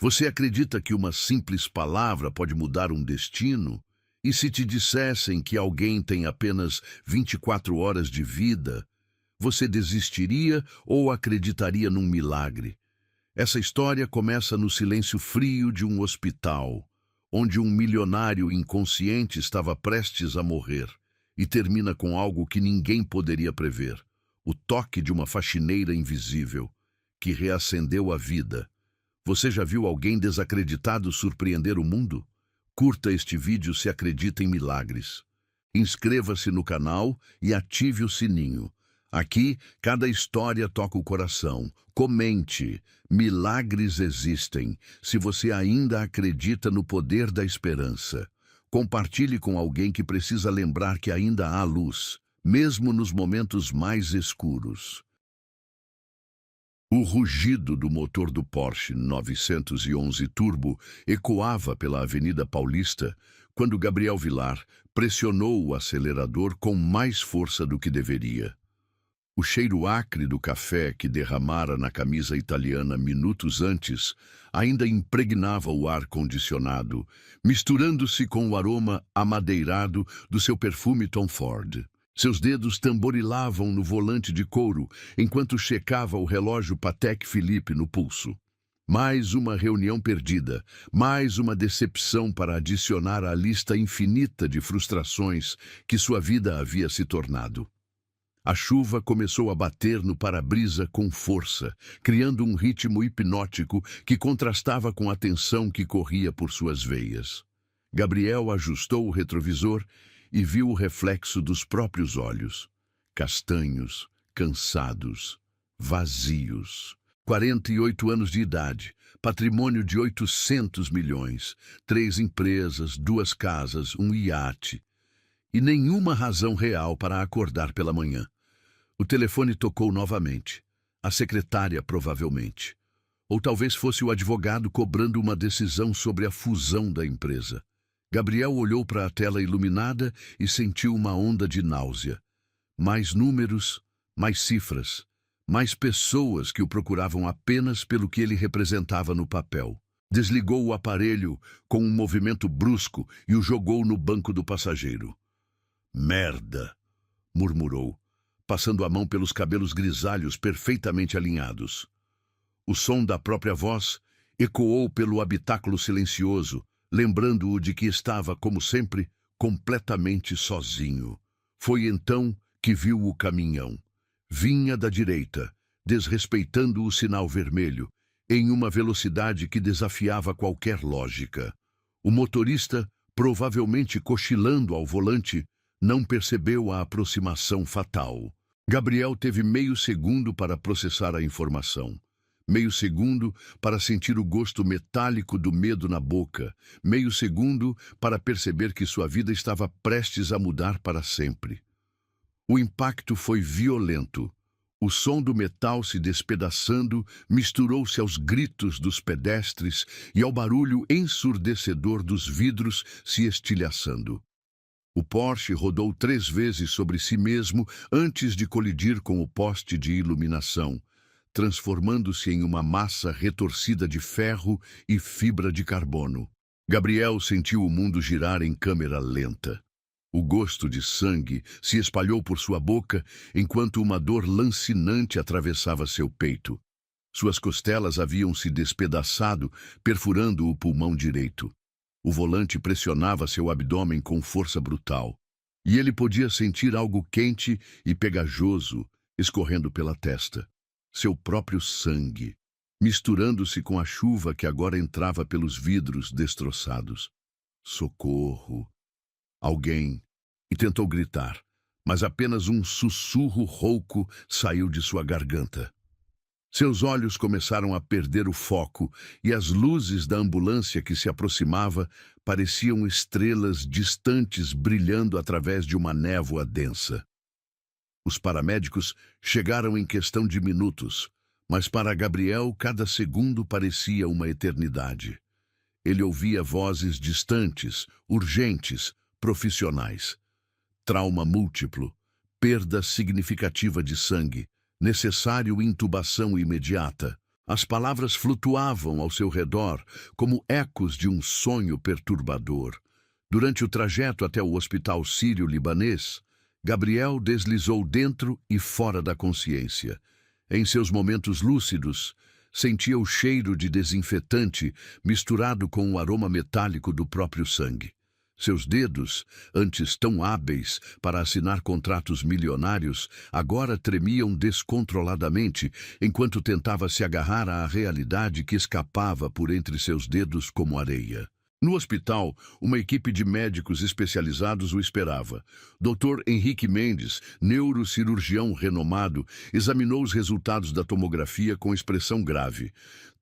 Você acredita que uma simples palavra pode mudar um destino? E se te dissessem que alguém tem apenas 24 horas de vida, você desistiria ou acreditaria num milagre? Essa história começa no silêncio frio de um hospital, onde um milionário inconsciente estava prestes a morrer, e termina com algo que ninguém poderia prever: o toque de uma faxineira invisível, que reacendeu a vida. Você já viu alguém desacreditado surpreender o mundo? Curta este vídeo se acredita em milagres. Inscreva-se no canal e ative o sininho. Aqui, cada história toca o coração. Comente. Milagres existem, se você ainda acredita no poder da esperança. Compartilhe com alguém que precisa lembrar que ainda há luz, mesmo nos momentos mais escuros. O rugido do motor do Porsche 911 Turbo ecoava pela Avenida Paulista quando Gabriel Vilar pressionou o acelerador com mais força do que deveria. O cheiro acre do café que derramara na camisa italiana minutos antes ainda impregnava o ar-condicionado, misturando-se com o aroma amadeirado do seu perfume Tom Ford. Seus dedos tamborilavam no volante de couro enquanto checava o relógio Patek Philippe no pulso. Mais uma reunião perdida, mais uma decepção para adicionar à lista infinita de frustrações que sua vida havia se tornado. A chuva começou a bater no para-brisa com força, criando um ritmo hipnótico que contrastava com a tensão que corria por suas veias. Gabriel ajustou o retrovisor e viu o reflexo dos próprios olhos. Castanhos, cansados, vazios. 48 anos de idade, patrimônio de 800 milhões, 3 empresas, 2 casas, um iate. E nenhuma razão real para acordar pela manhã. O telefone tocou novamente. A secretária, provavelmente. Ou talvez fosse o advogado cobrando uma decisão sobre a fusão da empresa. Gabriel olhou para a tela iluminada e sentiu uma onda de náusea. Mais números, mais cifras, mais pessoas que o procuravam apenas pelo que ele representava no papel. Desligou o aparelho com um movimento brusco e o jogou no banco do passageiro. "Merda!" murmurou, passando a mão pelos cabelos grisalhos perfeitamente alinhados. O som da própria voz ecoou pelo habitáculo silencioso, lembrando-o de que estava, como sempre, completamente sozinho. Foi então que viu o caminhão. Vinha da direita, desrespeitando o sinal vermelho, em uma velocidade que desafiava qualquer lógica. O motorista, provavelmente cochilando ao volante, não percebeu a aproximação fatal. Gabriel teve meio segundo para processar a informação. Meio segundo para sentir o gosto metálico do medo na boca. Meio segundo para perceber que sua vida estava prestes a mudar para sempre. O impacto foi violento. O som do metal se despedaçando misturou-se aos gritos dos pedestres e ao barulho ensurdecedor dos vidros se estilhaçando. O Porsche rodou 3 vezes sobre si mesmo antes de colidir com o poste de iluminação, transformando-se em uma massa retorcida de ferro e fibra de carbono. Gabriel sentiu o mundo girar em câmera lenta. O gosto de sangue se espalhou por sua boca enquanto uma dor lancinante atravessava seu peito. Suas costelas haviam se despedaçado, perfurando o pulmão direito. O volante pressionava seu abdômen com força brutal, e ele podia sentir algo quente e pegajoso escorrendo pela testa. Seu próprio sangue, misturando-se com a chuva que agora entrava pelos vidros destroçados. Socorro! Alguém! E tentou gritar, mas apenas um sussurro rouco saiu de sua garganta. Seus olhos começaram a perder o foco e as luzes da ambulância que se aproximava pareciam estrelas distantes brilhando através de uma névoa densa. Os paramédicos chegaram em questão de minutos, mas para Gabriel cada segundo parecia uma eternidade. Ele ouvia vozes distantes, urgentes, profissionais. Trauma múltiplo, perda significativa de sangue, necessário intubação imediata. As palavras flutuavam ao seu redor como ecos de um sonho perturbador. Durante o trajeto até o hospital sírio-libanês, Gabriel deslizou dentro e fora da consciência. Em seus momentos lúcidos, sentia o cheiro de desinfetante misturado com o aroma metálico do próprio sangue. Seus dedos, antes tão hábeis para assinar contratos milionários, agora tremiam descontroladamente enquanto tentava se agarrar à realidade que escapava por entre seus dedos como areia. No hospital, uma equipe de médicos especializados o esperava. Dr. Henrique Mendes, neurocirurgião renomado, examinou os resultados da tomografia com expressão grave.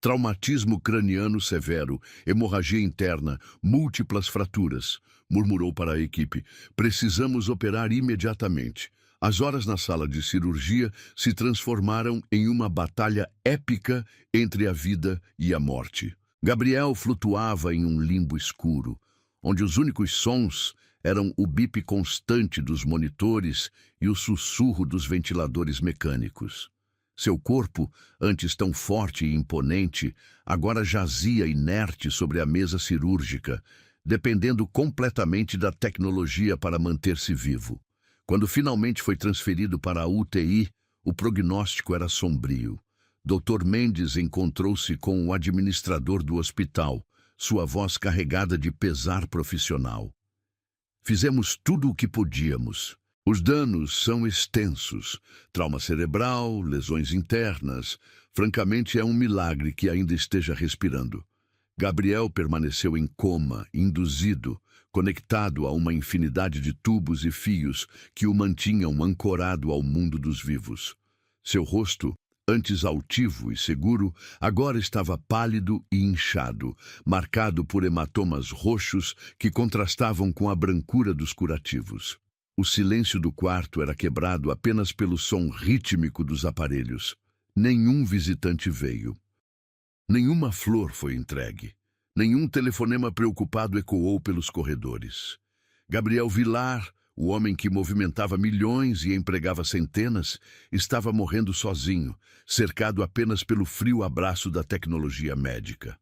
Traumatismo craniano severo, hemorragia interna, múltiplas fraturas. Murmurou para a equipe. Precisamos operar imediatamente. As horas na sala de cirurgia se transformaram em uma batalha épica entre a vida e a morte. Gabriel flutuava em um limbo escuro, onde os únicos sons eram o bip constante dos monitores e o sussurro dos ventiladores mecânicos. Seu corpo, antes tão forte e imponente, agora jazia inerte sobre a mesa cirúrgica, dependendo completamente da tecnologia para manter-se vivo. Quando finalmente foi transferido para a UTI, o prognóstico era sombrio. Dr. Mendes encontrou-se com o administrador do hospital, sua voz carregada de pesar profissional. Fizemos tudo o que podíamos. Os danos são extensos. Trauma cerebral, lesões internas. Francamente, é um milagre que ainda esteja respirando. Gabriel permaneceu em coma, induzido, conectado a uma infinidade de tubos e fios que o mantinham ancorado ao mundo dos vivos. Seu rosto, antes altivo e seguro, agora estava pálido e inchado, marcado por hematomas roxos que contrastavam com a brancura dos curativos. O silêncio do quarto era quebrado apenas pelo som rítmico dos aparelhos. Nenhum visitante veio. Nenhuma flor foi entregue. Nenhum telefonema preocupado ecoou pelos corredores. Gabriel Vilar, o homem que movimentava milhões e empregava centenas, estava morrendo sozinho, cercado apenas pelo frio abraço da tecnologia médica.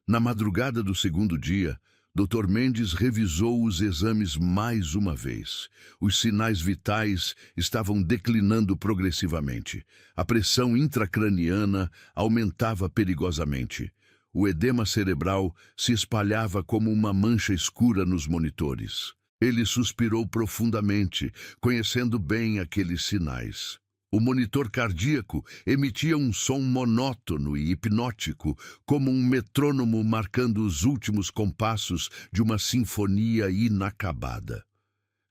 Na madrugada do segundo dia, Dr. Mendes revisou os exames mais uma vez. Os sinais vitais estavam declinando progressivamente. A pressão intracraniana aumentava perigosamente. O edema cerebral se espalhava como uma mancha escura nos monitores. Ele suspirou profundamente, conhecendo bem aqueles sinais. O monitor cardíaco emitia um som monótono e hipnótico, como um metrônomo marcando os últimos compassos de uma sinfonia inacabada.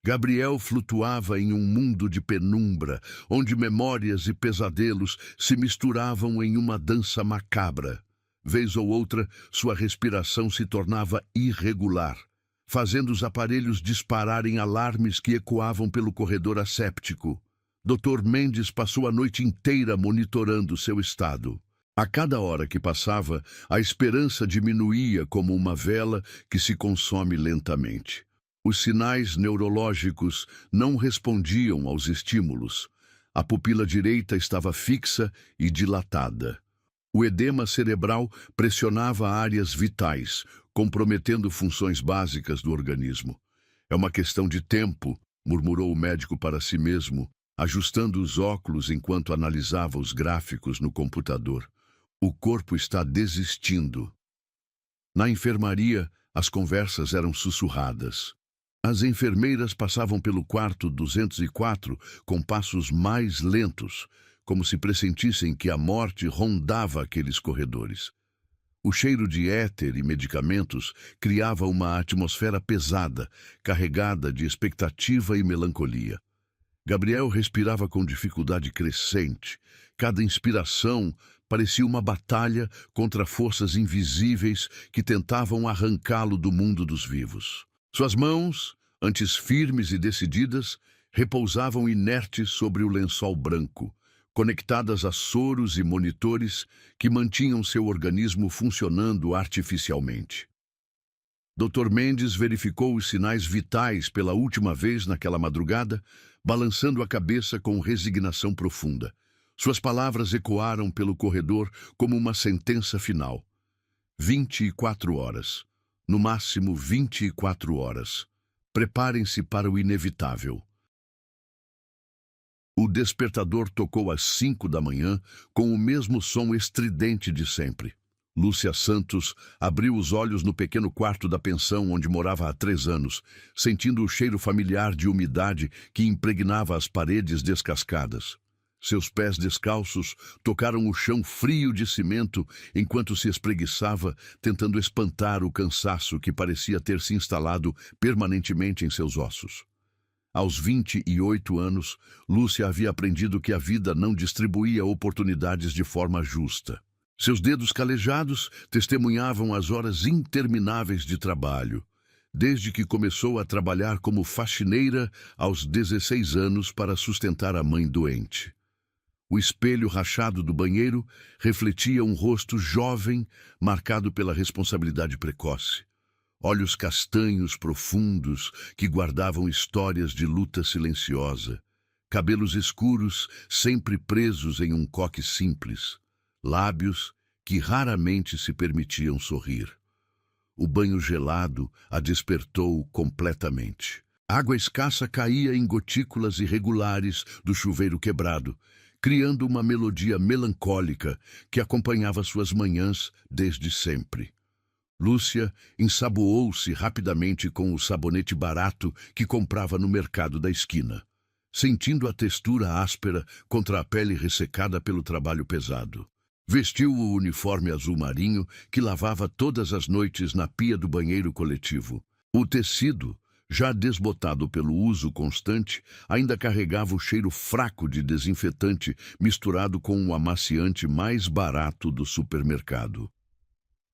Gabriel flutuava em um mundo de penumbra, onde memórias e pesadelos se misturavam em uma dança macabra. Vez ou outra, sua respiração se tornava irregular, fazendo os aparelhos dispararem alarmes que ecoavam pelo corredor asséptico. Dr. Mendes passou a noite inteira monitorando seu estado. A cada hora que passava, a esperança diminuía como uma vela que se consome lentamente. Os sinais neurológicos não respondiam aos estímulos. A pupila direita estava fixa e dilatada. O edema cerebral pressionava áreas vitais, comprometendo funções básicas do organismo. É uma questão de tempo, murmurou o médico para si mesmo, ajustando os óculos enquanto analisava os gráficos no computador. O corpo está desistindo. Na enfermaria, as conversas eram sussurradas. As enfermeiras passavam pelo quarto 204 com passos mais lentos, como se pressentissem que a morte rondava aqueles corredores. O cheiro de éter e medicamentos criava uma atmosfera pesada, carregada de expectativa e melancolia. Gabriel respirava com dificuldade crescente. Cada inspiração parecia uma batalha contra forças invisíveis que tentavam arrancá-lo do mundo dos vivos. Suas mãos, antes firmes e decididas, repousavam inertes sobre o lençol branco, conectadas a soros e monitores que mantinham seu organismo funcionando artificialmente. Dr. Mendes verificou os sinais vitais pela última vez naquela madrugada, balançando a cabeça com resignação profunda. Suas palavras ecoaram pelo corredor como uma sentença final. 24 horas. No máximo 24 horas. Preparem-se para o inevitável. O despertador tocou às 5 da manhã, com o mesmo som estridente de sempre. Lúcia Santos abriu os olhos no pequeno quarto da pensão onde morava há 3 anos, sentindo o cheiro familiar de umidade que impregnava as paredes descascadas. Seus pés descalços tocaram o chão frio de cimento enquanto se espreguiçava, tentando espantar o cansaço que parecia ter se instalado permanentemente em seus ossos. Aos 28 anos, Lúcia havia aprendido que a vida não distribuía oportunidades de forma justa. Seus dedos calejados testemunhavam as horas intermináveis de trabalho, desde que começou a trabalhar como faxineira aos 16 anos para sustentar a mãe doente. O espelho rachado do banheiro refletia um rosto jovem, marcado pela responsabilidade precoce. Olhos castanhos profundos que guardavam histórias de luta silenciosa. Cabelos escuros, sempre presos em um coque simples. Lábios que raramente se permitiam sorrir. O banho gelado a despertou completamente. Água escassa caía em gotículas irregulares do chuveiro quebrado, criando uma melodia melancólica que acompanhava suas manhãs desde sempre. Lúcia ensaboou-se rapidamente com o sabonete barato que comprava no mercado da esquina, sentindo a textura áspera contra a pele ressecada pelo trabalho pesado. Vestiu o uniforme azul marinho que lavava todas as noites na pia do banheiro coletivo. O tecido, já desbotado pelo uso constante, ainda carregava o cheiro fraco de desinfetante misturado com o amaciante mais barato do supermercado.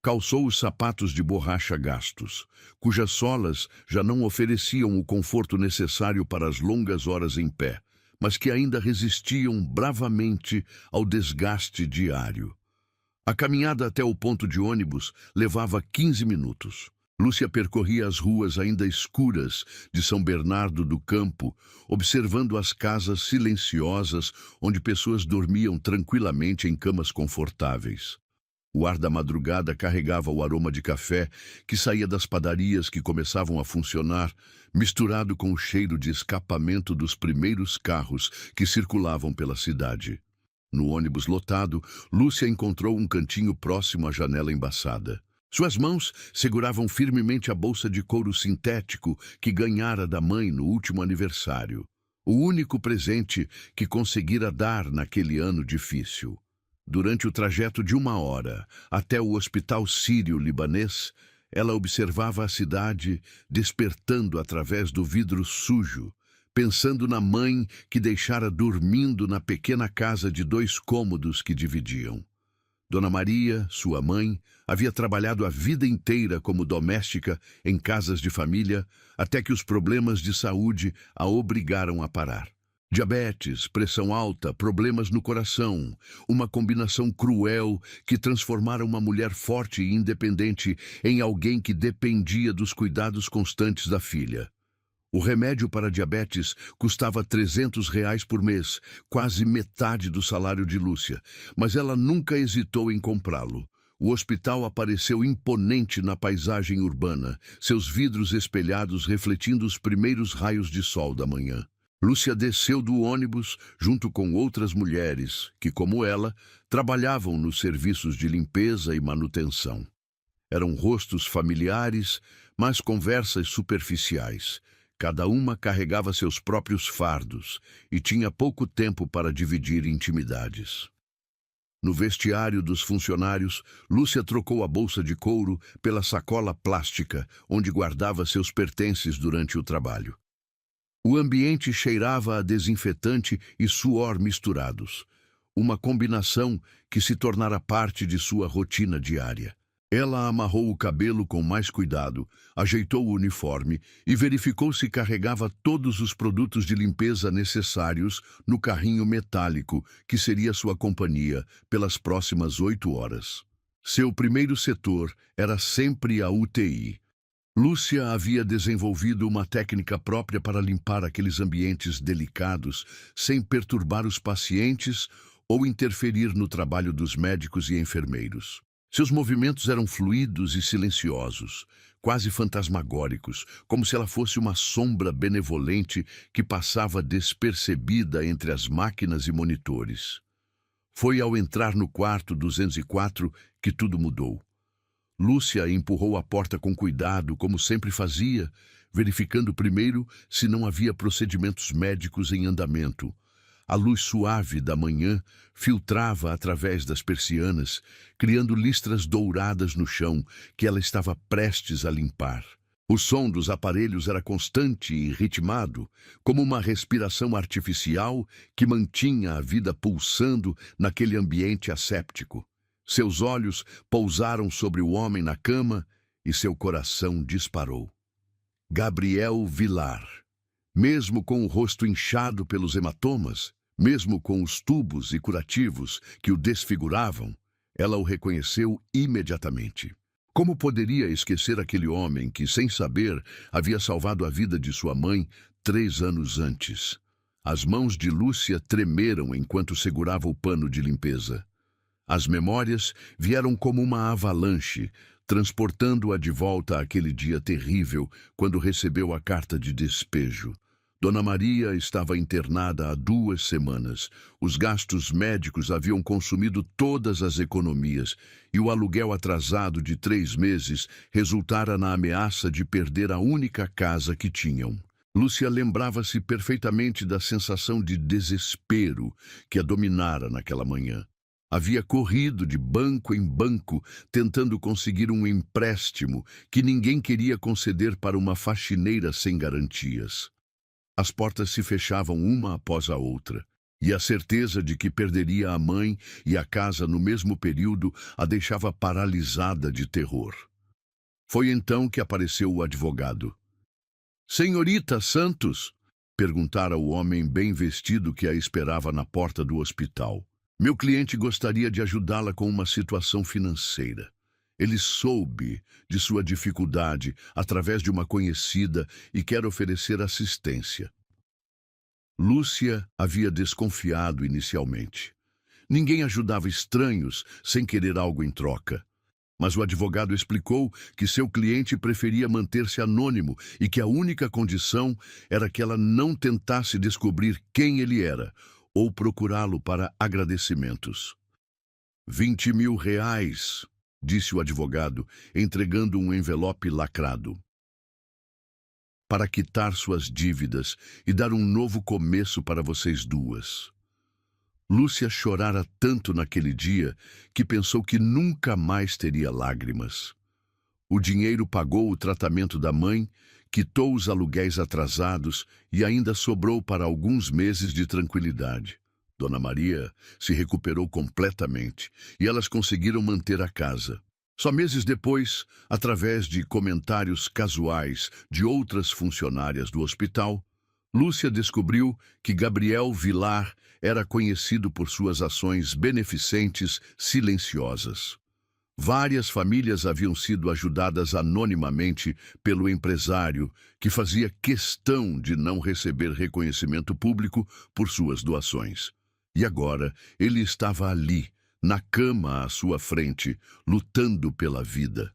Calçou os sapatos de borracha gastos, cujas solas já não ofereciam o conforto necessário para as longas horas em pé, mas que ainda resistiam bravamente ao desgaste diário. A caminhada até o ponto de ônibus levava 15 minutos. Lúcia percorria as ruas ainda escuras de São Bernardo do Campo, observando as casas silenciosas onde pessoas dormiam tranquilamente em camas confortáveis. O ar da madrugada carregava o aroma de café que saía das padarias que começavam a funcionar, misturado com o cheiro de escapamento dos primeiros carros que circulavam pela cidade. No ônibus lotado, Lúcia encontrou um cantinho próximo à janela embaçada. Suas mãos seguravam firmemente a bolsa de couro sintético que ganhara da mãe no último aniversário. O único presente que conseguira dar naquele ano difícil. Durante o trajeto de 1 hora até o hospital sírio-libanês, ela observava a cidade despertando através do vidro sujo, pensando na mãe que deixara dormindo na pequena casa de 2 cômodos que dividiam. Dona Maria, sua mãe, havia trabalhado a vida inteira como doméstica em casas de família, até que os problemas de saúde a obrigaram a parar. Diabetes, pressão alta, problemas no coração, uma combinação cruel que transformara uma mulher forte e independente em alguém que dependia dos cuidados constantes da filha. O remédio para diabetes custava R$ 300 por mês, quase metade do salário de Lúcia, mas ela nunca hesitou em comprá-lo. O hospital apareceu imponente na paisagem urbana, seus vidros espelhados refletindo os primeiros raios de sol da manhã. Lúcia desceu do ônibus junto com outras mulheres que, como ela, trabalhavam nos serviços de limpeza e manutenção. Eram rostos familiares, mas conversas superficiais. Cada uma carregava seus próprios fardos e tinha pouco tempo para dividir intimidades. No vestiário dos funcionários, Lúcia trocou a bolsa de couro pela sacola plástica, onde guardava seus pertences durante o trabalho. O ambiente cheirava a desinfetante e suor misturados, uma combinação que se tornara parte de sua rotina diária. Ela amarrou o cabelo com mais cuidado, ajeitou o uniforme e verificou se carregava todos os produtos de limpeza necessários no carrinho metálico que seria sua companhia pelas próximas 8 horas. Seu primeiro setor era sempre a UTI. Lúcia havia desenvolvido uma técnica própria para limpar aqueles ambientes delicados sem perturbar os pacientes ou interferir no trabalho dos médicos e enfermeiros. Seus movimentos eram fluidos e silenciosos, quase fantasmagóricos, como se ela fosse uma sombra benevolente que passava despercebida entre as máquinas e monitores. Foi ao entrar no quarto 204 que tudo mudou. Lúcia empurrou a porta com cuidado, como sempre fazia, verificando primeiro se não havia procedimentos médicos em andamento. A luz suave da manhã filtrava através das persianas, criando listras douradas no chão que ela estava prestes a limpar. O som dos aparelhos era constante e ritmado, como uma respiração artificial que mantinha a vida pulsando naquele ambiente asséptico. Seus olhos pousaram sobre o homem na cama e seu coração disparou. Gabriel Vilar. Mesmo com o rosto inchado pelos hematomas, mesmo com os tubos e curativos que o desfiguravam, ela o reconheceu imediatamente. Como poderia esquecer aquele homem que, sem saber, havia salvado a vida de sua mãe 3 anos antes? As mãos de Lúcia tremeram enquanto segurava o pano de limpeza. As memórias vieram como uma avalanche, transportando-a de volta àquele dia terrível quando recebeu a carta de despejo. Dona Maria estava internada há 2 semanas. Os gastos médicos haviam consumido todas as economias e o aluguel atrasado de 3 meses resultara na ameaça de perder a única casa que tinham. Lúcia lembrava-se perfeitamente da sensação de desespero que a dominara naquela manhã. Havia corrido de banco em banco, tentando conseguir um empréstimo que ninguém queria conceder para uma faxineira sem garantias. As portas se fechavam uma após a outra, e a certeza de que perderia a mãe e a casa no mesmo período a deixava paralisada de terror. Foi então que apareceu o advogado. "Senhorita Santos?", perguntara o homem bem vestido que a esperava na porta do hospital. "Meu cliente gostaria de ajudá-la com uma situação financeira. Ele soube de sua dificuldade através de uma conhecida e quer oferecer assistência." Lúcia havia desconfiado inicialmente. Ninguém ajudava estranhos sem querer algo em troca. Mas o advogado explicou que seu cliente preferia manter-se anônimo e que a única condição era que ela não tentasse descobrir quem ele era ou procurá-lo para agradecimentos. R$ 20.000, disse o advogado, entregando um envelope lacrado. "Para quitar suas dívidas e dar um novo começo para vocês duas." Lúcia chorara tanto naquele dia que pensou que nunca mais teria lágrimas. O dinheiro pagou o tratamento da mãe, quitou os aluguéis atrasados e ainda sobrou para alguns meses de tranquilidade. Dona Maria se recuperou completamente e elas conseguiram manter a casa. Só meses depois, através de comentários casuais de outras funcionárias do hospital, Lúcia descobriu que Gabriel Vilar era conhecido por suas ações beneficentes silenciosas. Várias famílias haviam sido ajudadas anonimamente pelo empresário, que fazia questão de não receber reconhecimento público por suas doações. E agora ele estava ali, na cama à sua frente, lutando pela vida.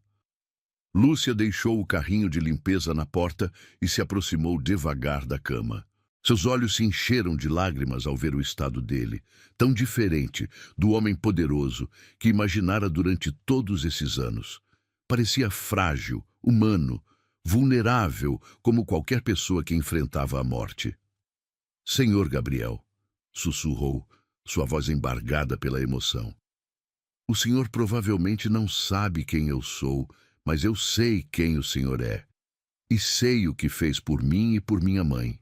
Lúcia deixou o carrinho de limpeza na porta e se aproximou devagar da cama. Seus olhos se encheram de lágrimas ao ver o estado dele, tão diferente do homem poderoso que imaginara durante todos esses anos. Parecia frágil, humano, vulnerável como qualquer pessoa que enfrentava a morte. "Senhor Gabriel", sussurrou, sua voz embargada pela emoção. "O senhor provavelmente não sabe quem eu sou, mas eu sei quem o senhor é. E sei o que fez por mim e por minha mãe."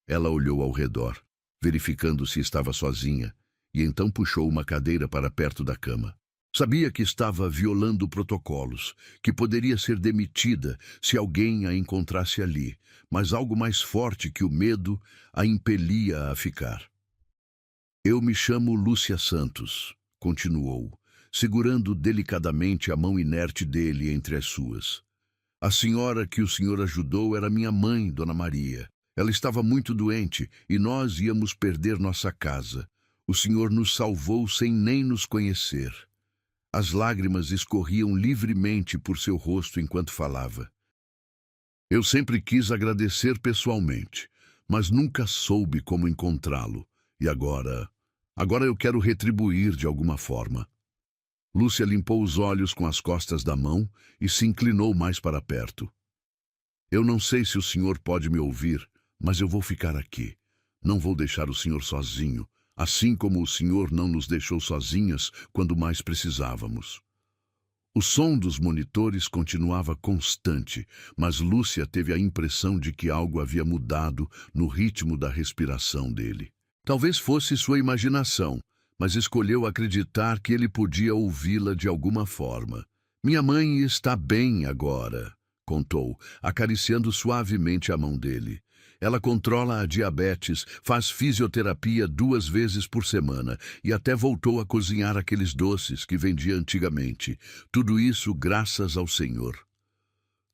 Ela olhou ao redor, verificando se estava sozinha, e então puxou uma cadeira para perto da cama. Sabia que estava violando protocolos, que poderia ser demitida se alguém a encontrasse ali, mas algo mais forte que o medo a impelia a ficar. "Eu me chamo Lúcia Santos", continuou, segurando delicadamente a mão inerte dele entre as suas. "A senhora que o senhor ajudou era minha mãe, Dona Maria. Ela estava muito doente e nós íamos perder nossa casa. O Senhor nos salvou sem nem nos conhecer. As lágrimas escorriam livremente por seu rosto enquanto falava. Eu sempre quis agradecer pessoalmente, mas nunca soube como encontrá-lo. E agora eu quero retribuir de alguma forma. Lúcia limpou os olhos com as costas da mão e se inclinou mais para perto. Eu não sei se o senhor pode me ouvir, mas eu vou ficar aqui. Não vou deixar o senhor sozinho, assim como o senhor não nos deixou sozinhas quando mais precisávamos. O som dos monitores continuava constante, mas Lúcia teve a impressão de que algo havia mudado no ritmo da respiração dele. Talvez fosse sua imaginação, mas escolheu acreditar que ele podia ouvi-la de alguma forma. Minha mãe está bem agora, contou, acariciando suavemente a mão dele. Ela controla a diabetes, faz fisioterapia 2 vezes por semana e até voltou a cozinhar aqueles doces que vendia antigamente. Tudo isso graças ao Senhor.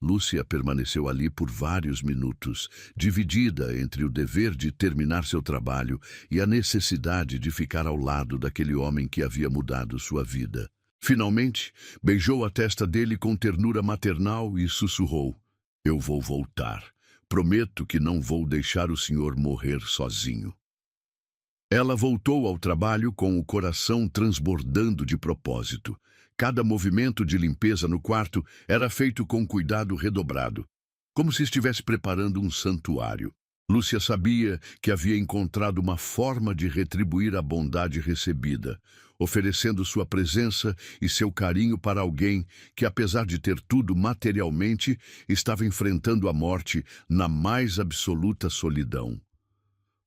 Lúcia permaneceu ali por vários minutos, dividida entre o dever de terminar seu trabalho e a necessidade de ficar ao lado daquele homem que havia mudado sua vida. Finalmente, beijou a testa dele com ternura maternal e sussurrou: Eu vou voltar. Prometo que não vou deixar o senhor morrer sozinho. Ela voltou ao trabalho com o coração transbordando de propósito. Cada movimento de limpeza no quarto era feito com cuidado redobrado, como se estivesse preparando um santuário. Lúcia sabia que havia encontrado uma forma de retribuir a bondade recebida, oferecendo sua presença e seu carinho para alguém que, apesar de ter tudo materialmente, estava enfrentando a morte na mais absoluta solidão.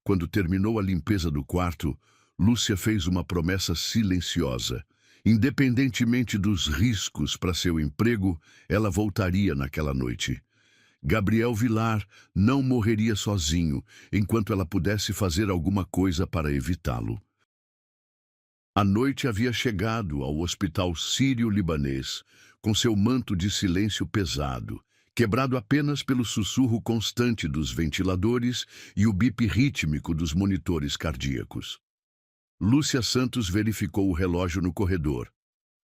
Quando terminou a limpeza do quarto, Lúcia fez uma promessa silenciosa. Independentemente dos riscos para seu emprego, ela voltaria naquela noite. Gabriel Vilar não morreria sozinho enquanto ela pudesse fazer alguma coisa para evitá-lo. A noite havia chegado ao hospital sírio-libanês, com seu manto de silêncio pesado, quebrado apenas pelo sussurro constante dos ventiladores e o bip rítmico dos monitores cardíacos. Lúcia Santos verificou o relógio no corredor.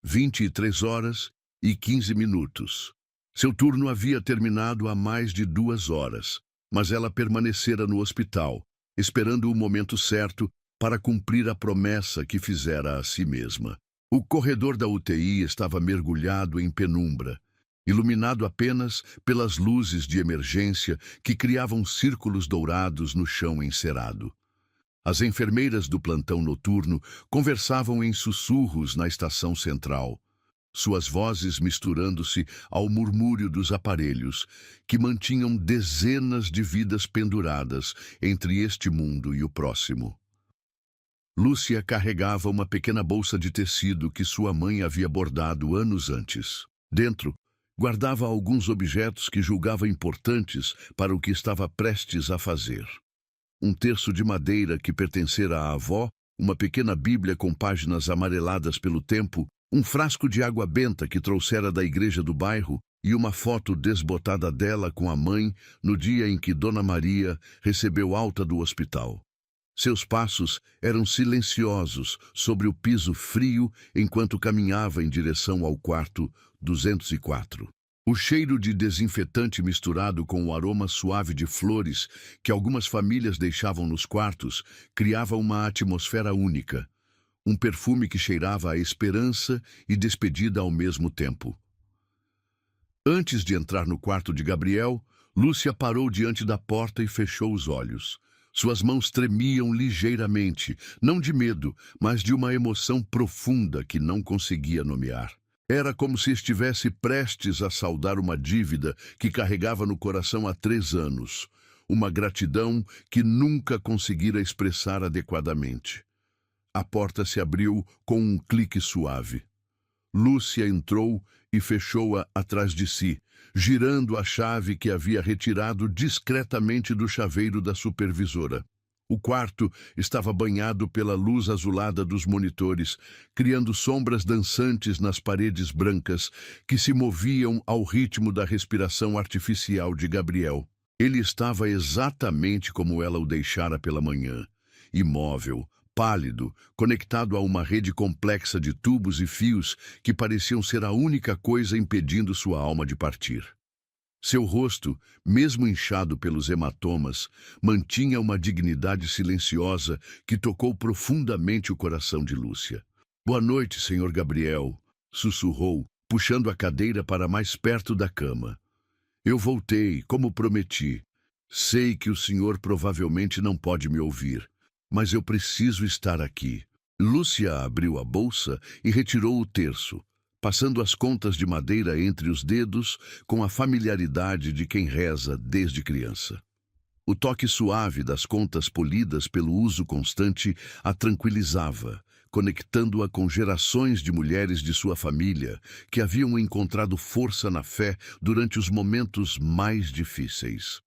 23h15. Seu turno havia terminado há mais de 2 horas, mas ela permanecera no hospital, esperando o momento certo para cumprir a promessa que fizera a si mesma. O corredor da UTI estava mergulhado em penumbra, iluminado apenas pelas luzes de emergência que criavam círculos dourados no chão encerado. As enfermeiras do plantão noturno conversavam em sussurros na estação central, suas vozes misturando-se ao murmúrio dos aparelhos, que mantinham dezenas de vidas penduradas entre este mundo e o próximo. Lúcia carregava uma pequena bolsa de tecido que sua mãe havia bordado anos antes. Dentro, guardava alguns objetos que julgava importantes para o que estava prestes a fazer. Um terço de madeira que pertencera à avó, uma pequena Bíblia com páginas amareladas pelo tempo, um frasco de água benta que trouxera da igreja do bairro e uma foto desbotada dela com a mãe no dia em que Dona Maria recebeu alta do hospital. Seus passos eram silenciosos sobre o piso frio enquanto caminhava em direção ao quarto 204. O cheiro de desinfetante misturado com o aroma suave de flores que algumas famílias deixavam nos quartos criava uma atmosfera única, um perfume que cheirava a esperança e despedida ao mesmo tempo. Antes de entrar no quarto de Gabriel, Lúcia parou diante da porta e fechou os olhos. Suas mãos tremiam ligeiramente, não de medo, mas de uma emoção profunda que não conseguia nomear. Era como se estivesse prestes a saldar uma dívida que carregava no coração há 3 anos, uma gratidão que nunca conseguira expressar adequadamente. A porta se abriu com um clique suave. Lúcia entrou e fechou-a atrás de si, girando a chave que havia retirado discretamente do chaveiro da supervisora. O quarto estava banhado pela luz azulada dos monitores, criando sombras dançantes nas paredes brancas que se moviam ao ritmo da respiração artificial de Gabriel. Ele estava exatamente como ela o deixara pela manhã, imóvel, pálido, conectado a uma rede complexa de tubos e fios que pareciam ser a única coisa impedindo sua alma de partir. Seu rosto, mesmo inchado pelos hematomas, mantinha uma dignidade silenciosa que tocou profundamente o coração de Lúcia. "Boa noite, Sr. Gabriel", sussurrou, puxando a cadeira para mais perto da cama. "Eu voltei, como prometi. Sei que o senhor provavelmente não pode me ouvir, mas eu preciso estar aqui." Lúcia abriu a bolsa e retirou o terço, passando as contas de madeira entre os dedos com a familiaridade de quem reza desde criança. O toque suave das contas polidas pelo uso constante a tranquilizava, conectando-a com gerações de mulheres de sua família que haviam encontrado força na fé durante os momentos mais difíceis.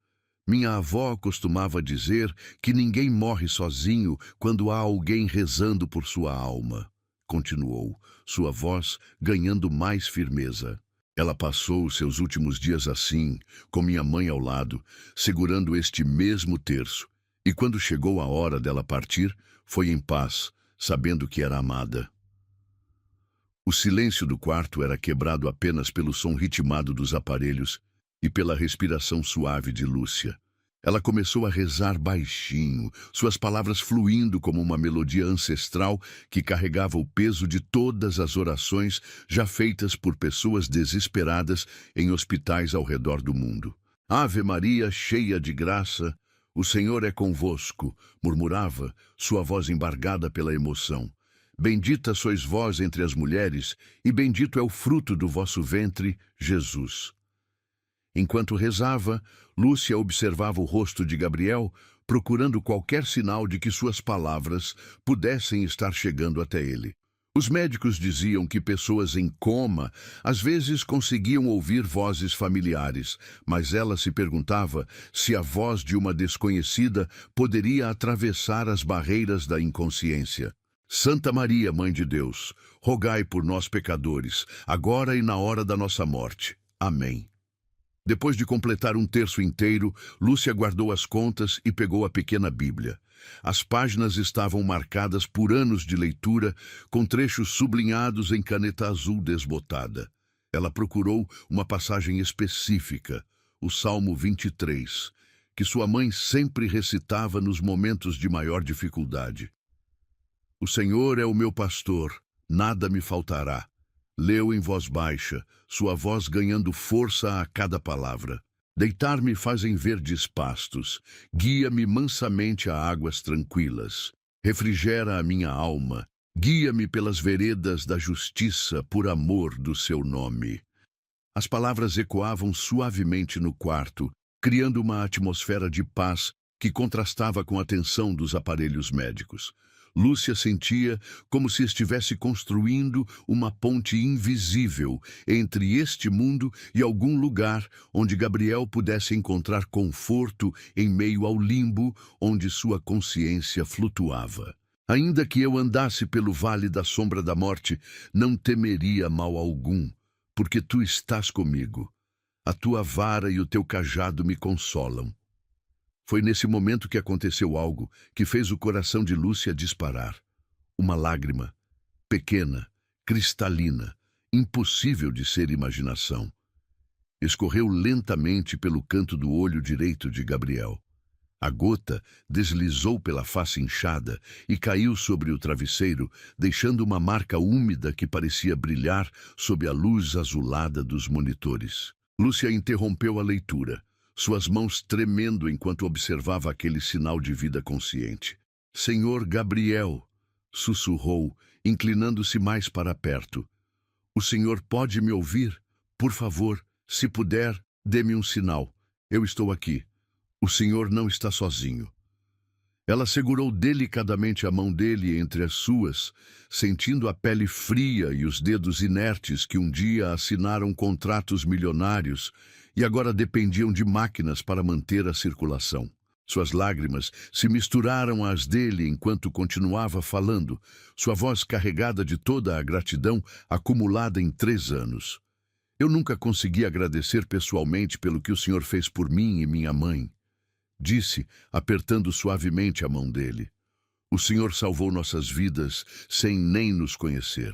"Minha avó costumava dizer que ninguém morre sozinho quando há alguém rezando por sua alma", continuou, sua voz ganhando mais firmeza. "Ela passou os seus últimos dias assim, com minha mãe ao lado, segurando este mesmo terço, e quando chegou a hora dela partir, foi em paz, sabendo que era amada." O silêncio do quarto era quebrado apenas pelo som ritmado dos aparelhos e pela respiração suave de Lúcia. Ela começou a rezar baixinho, suas palavras fluindo como uma melodia ancestral que carregava o peso de todas as orações já feitas por pessoas desesperadas em hospitais ao redor do mundo. "Ave Maria, cheia de graça, o Senhor é convosco", murmurava, sua voz embargada pela emoção. "Bendita sois vós entre as mulheres, e bendito é o fruto do vosso ventre, Jesus." Enquanto rezava, Lúcia observava o rosto de Gabriel, procurando qualquer sinal de que suas palavras pudessem estar chegando até ele. Os médicos diziam que pessoas em coma às vezes conseguiam ouvir vozes familiares, mas ela se perguntava se a voz de uma desconhecida poderia atravessar as barreiras da inconsciência. "Santa Maria, Mãe de Deus, rogai por nós pecadores, agora e na hora da nossa morte. Amém." Depois de completar um terço inteiro, Lúcia guardou as contas e pegou a pequena Bíblia. As páginas estavam marcadas por anos de leitura, com trechos sublinhados em caneta azul desbotada. Ela procurou uma passagem específica, o Salmo 23, que sua mãe sempre recitava nos momentos de maior dificuldade. "O Senhor é o meu pastor, nada me faltará." Leu em voz baixa, sua voz ganhando força a cada palavra. "Deitar-me faz em verdes pastos, guia-me mansamente a águas tranquilas. Refrigera a minha alma, guia-me pelas veredas da justiça por amor do seu nome." As palavras ecoavam suavemente no quarto, criando uma atmosfera de paz que contrastava com a tensão dos aparelhos médicos. Lúcia sentia como se estivesse construindo uma ponte invisível entre este mundo e algum lugar onde Gabriel pudesse encontrar conforto em meio ao limbo onde sua consciência flutuava. "Ainda que eu andasse pelo vale da sombra da morte, não temeria mal algum, porque tu estás comigo. A tua vara e o teu cajado me consolam." Foi nesse momento que aconteceu algo que fez o coração de Lúcia disparar. Uma lágrima, pequena, cristalina, impossível de ser imaginação, escorreu lentamente pelo canto do olho direito de Gabriel. A gota deslizou pela face inchada e caiu sobre o travesseiro, deixando uma marca úmida que parecia brilhar sob a luz azulada dos monitores. Lúcia interrompeu a leitura, suas mãos tremendo enquanto observava aquele sinal de vida consciente. "Senhor Gabriel", sussurrou, inclinando-se mais para perto. "O senhor pode me ouvir? Por favor, se puder, dê-me um sinal. Eu estou aqui. O senhor não está sozinho." Ela segurou delicadamente a mão dele entre as suas, sentindo a pele fria e os dedos inertes que um dia assinaram contratos milionários e agora dependiam de máquinas para manter a circulação. Suas lágrimas se misturaram às dele enquanto continuava falando, sua voz carregada de toda a gratidão acumulada em 3 anos. "Eu nunca consegui agradecer pessoalmente pelo que o senhor fez por mim e minha mãe", disse, apertando suavemente a mão dele. O Senhor salvou nossas vidas sem nem nos conhecer.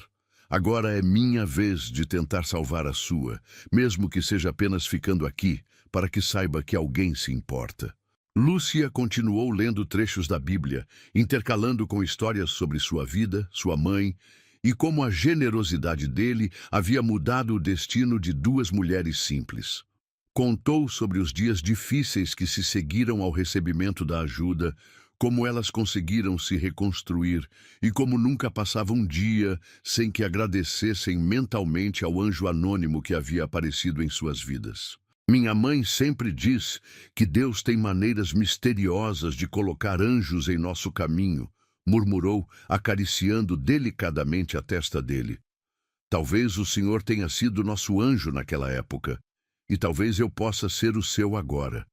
Agora é minha vez de tentar salvar a sua, mesmo que seja apenas ficando aqui, para que saiba que alguém se importa. Lúcia continuou lendo trechos da Bíblia, intercalando com histórias sobre sua vida, sua mãe, e como a generosidade dele havia mudado o destino de duas mulheres simples. Contou sobre os dias difíceis que se seguiram ao recebimento da ajuda, como elas conseguiram se reconstruir e como nunca passava um dia sem que agradecessem mentalmente ao anjo anônimo que havia aparecido em suas vidas. Minha mãe sempre diz que Deus tem maneiras misteriosas de colocar anjos em nosso caminho, murmurou, acariciando delicadamente a testa dele. Talvez o Senhor tenha sido nosso anjo naquela época, e talvez eu possa ser o seu agora.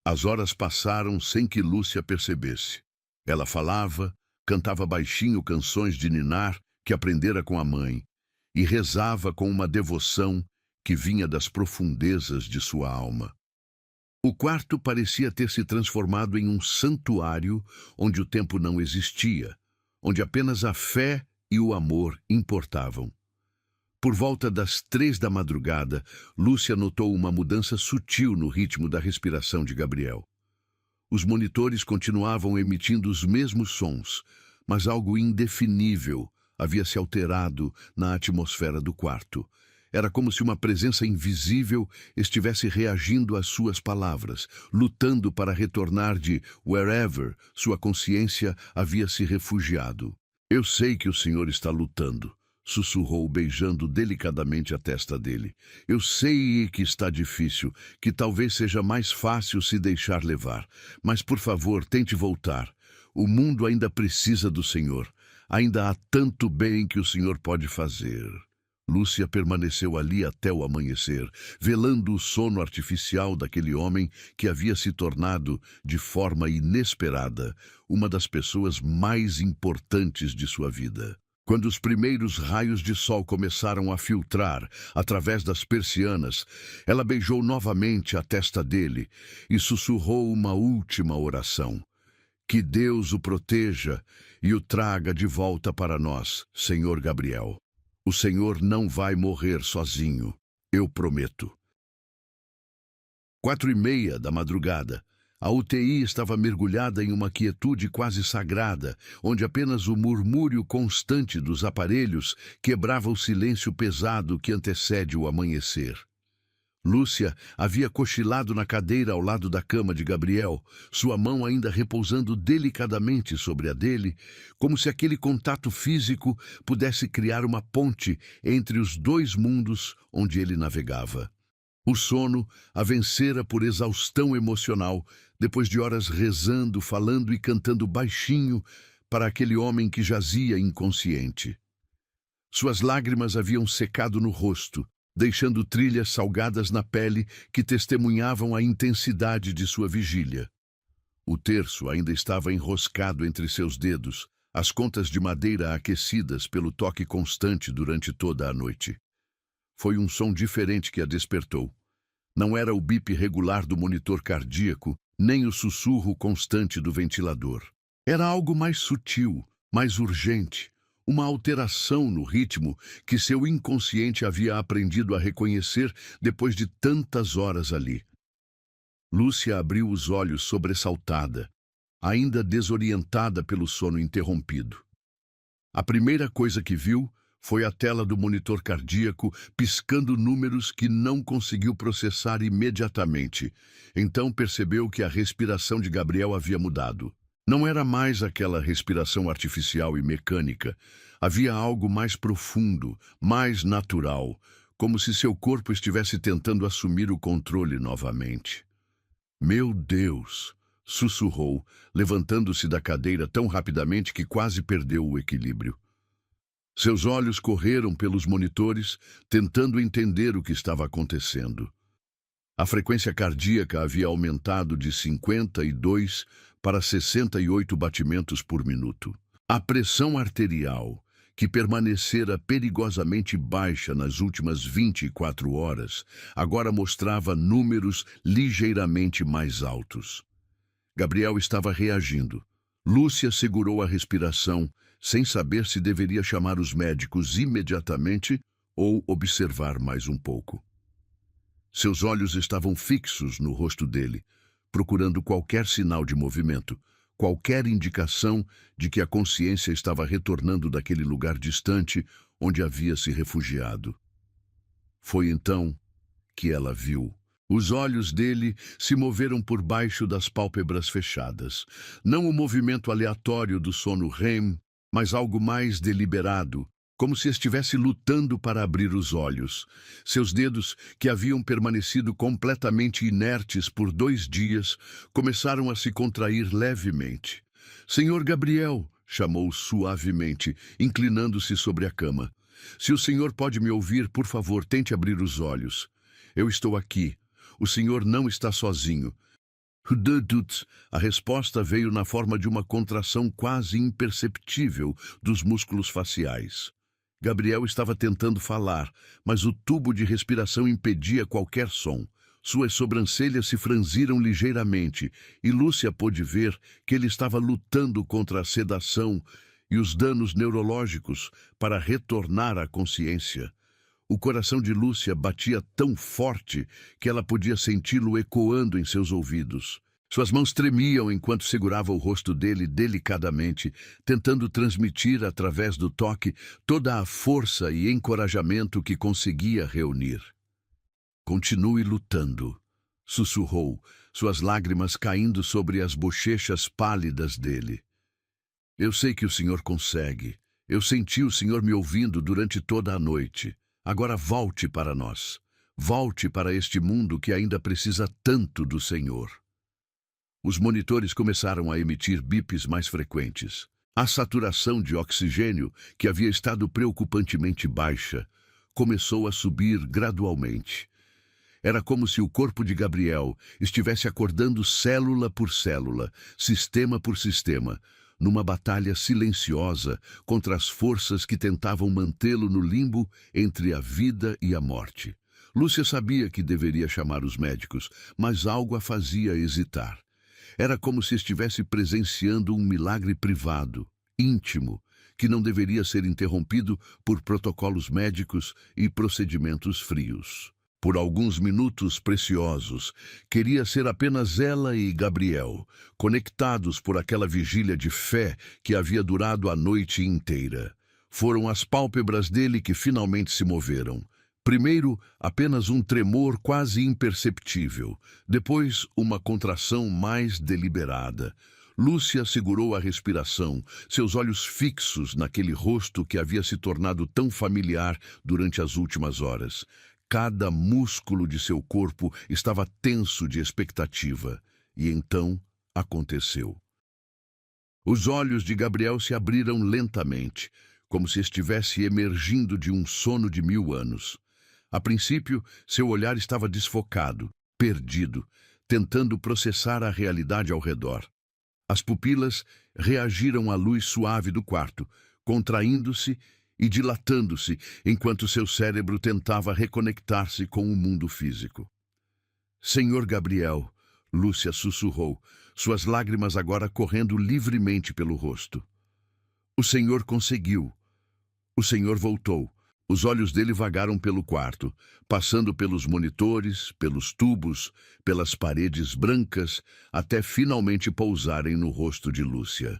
As horas passaram sem que Lúcia percebesse. Ela falava, cantava baixinho canções de ninar que aprendera com a mãe, e rezava com uma devoção que vinha das profundezas de sua alma. O quarto parecia ter se transformado em um santuário onde o tempo não existia, onde apenas a fé e o amor importavam. Por volta das 3 da madrugada, Lúcia notou uma mudança sutil no ritmo da respiração de Gabriel. Os monitores continuavam emitindo os mesmos sons, mas algo indefinível havia se alterado na atmosfera do quarto. Era como se uma presença invisível estivesse reagindo às suas palavras, lutando para retornar de wherever sua consciência havia se refugiado. Eu sei que o Senhor está lutando, sussurrou, beijando delicadamente a testa dele. Eu sei que está difícil, que talvez seja mais fácil se deixar levar. Mas, por favor, tente voltar. O mundo ainda precisa do Senhor. Ainda há tanto bem que o Senhor pode fazer. Lúcia permaneceu ali até o amanhecer, velando o sono artificial daquele homem que havia se tornado, de forma inesperada, uma das pessoas mais importantes de sua vida. Quando os primeiros raios de sol começaram a filtrar através das persianas, ela beijou novamente a testa dele e sussurrou uma última oração. Que Deus o proteja e o traga de volta para nós, Senhor Gabriel. O Senhor não vai morrer sozinho, eu prometo. 4:30 da madrugada. A UTI estava mergulhada em uma quietude quase sagrada, onde apenas o murmúrio constante dos aparelhos quebrava o silêncio pesado que antecede o amanhecer. Lúcia havia cochilado na cadeira ao lado da cama de Gabriel, sua mão ainda repousando delicadamente sobre a dele, como se aquele contato físico pudesse criar uma ponte entre os dois mundos onde ele navegava. O sono a vencera por exaustão emocional, depois de horas rezando, falando e cantando baixinho para aquele homem que jazia inconsciente. Suas lágrimas haviam secado no rosto, deixando trilhas salgadas na pele que testemunhavam a intensidade de sua vigília. O terço ainda estava enroscado entre seus dedos, as contas de madeira aquecidas pelo toque constante durante toda a noite. Foi um som diferente que a despertou. Não era o bip regular do monitor cardíaco, nem o sussurro constante do ventilador. Era algo mais sutil, mais urgente, uma alteração no ritmo que seu inconsciente havia aprendido a reconhecer depois de tantas horas ali. Lúcia abriu os olhos sobressaltada, ainda desorientada pelo sono interrompido. A primeira coisa que viu foi a tela do monitor cardíaco piscando números que não conseguiu processar imediatamente. Então percebeu que a respiração de Gabriel havia mudado. Não era mais aquela respiração artificial e mecânica. Havia algo mais profundo, mais natural, como se seu corpo estivesse tentando assumir o controle novamente. Meu Deus! Sussurrou, levantando-se da cadeira tão rapidamente que quase perdeu o equilíbrio. Seus olhos correram pelos monitores, tentando entender o que estava acontecendo. A frequência cardíaca havia aumentado de 52 para 68 batimentos por minuto. A pressão arterial, que permanecera perigosamente baixa nas últimas 24 horas, agora mostrava números ligeiramente mais altos. Gabriel estava reagindo. Lúcia segurou a respiração, sem saber se deveria chamar os médicos imediatamente ou observar mais um pouco. Seus olhos estavam fixos no rosto dele, procurando qualquer sinal de movimento, qualquer indicação de que a consciência estava retornando daquele lugar distante onde havia se refugiado. Foi então que ela viu. Os olhos dele se moveram por baixo das pálpebras fechadas. Não o movimento aleatório do sono REM, mas algo mais deliberado, como se estivesse lutando para abrir os olhos. Seus dedos, que haviam permanecido completamente inertes por 2 dias, começaram a se contrair levemente. "Senhor Gabriel", chamou suavemente, inclinando-se sobre a cama. "Se o senhor pode me ouvir, por favor, tente abrir os olhos. Eu estou aqui. O senhor não está sozinho." A resposta veio na forma de uma contração quase imperceptível dos músculos faciais. Gabriel estava tentando falar, mas o tubo de respiração impedia qualquer som. Suas sobrancelhas se franziram ligeiramente e Lúcia pôde ver que ele estava lutando contra a sedação e os danos neurológicos para retornar à consciência. O coração de Lúcia batia tão forte que ela podia senti-lo ecoando em seus ouvidos. Suas mãos tremiam enquanto segurava o rosto dele delicadamente, tentando transmitir através do toque toda a força e encorajamento que conseguia reunir. "Continue lutando", sussurrou, suas lágrimas caindo sobre as bochechas pálidas dele. "Eu sei que o senhor consegue. Eu senti o senhor me ouvindo durante toda a noite. Agora volte para nós. Volte para este mundo que ainda precisa tanto do senhor." Os monitores começaram a emitir bips mais frequentes. A saturação de oxigênio, que havia estado preocupantemente baixa, começou a subir gradualmente. Era como se o corpo de Gabriel estivesse acordando célula por célula, sistema por sistema, numa batalha silenciosa contra as forças que tentavam mantê-lo no limbo entre a vida e a morte. Lúcia sabia que deveria chamar os médicos, mas algo a fazia hesitar. Era como se estivesse presenciando um milagre privado, íntimo, que não deveria ser interrompido por protocolos médicos e procedimentos frios. Por alguns minutos preciosos, queria ser apenas ela e Gabriel, conectados por aquela vigília de fé que havia durado a noite inteira. Foram as pálpebras dele que finalmente se moveram. Primeiro, apenas um tremor quase imperceptível. Depois, uma contração mais deliberada. Lúcia segurou a respiração, seus olhos fixos naquele rosto que havia se tornado tão familiar durante as últimas horas. Cada músculo de seu corpo estava tenso de expectativa. E então aconteceu. Os olhos de Gabriel se abriram lentamente, como se estivesse emergindo de um sono de 1000 anos. A princípio, seu olhar estava desfocado, perdido, tentando processar a realidade ao redor. As pupilas reagiram à luz suave do quarto, contraindo-se e dilatando-se, enquanto seu cérebro tentava reconectar-se com o mundo físico. "Senhor Gabriel", Lúcia sussurrou, suas lágrimas agora correndo livremente pelo rosto. "O senhor conseguiu. O senhor voltou." Os olhos dele vagaram pelo quarto, passando pelos monitores, pelos tubos, pelas paredes brancas, até finalmente pousarem no rosto de Lúcia.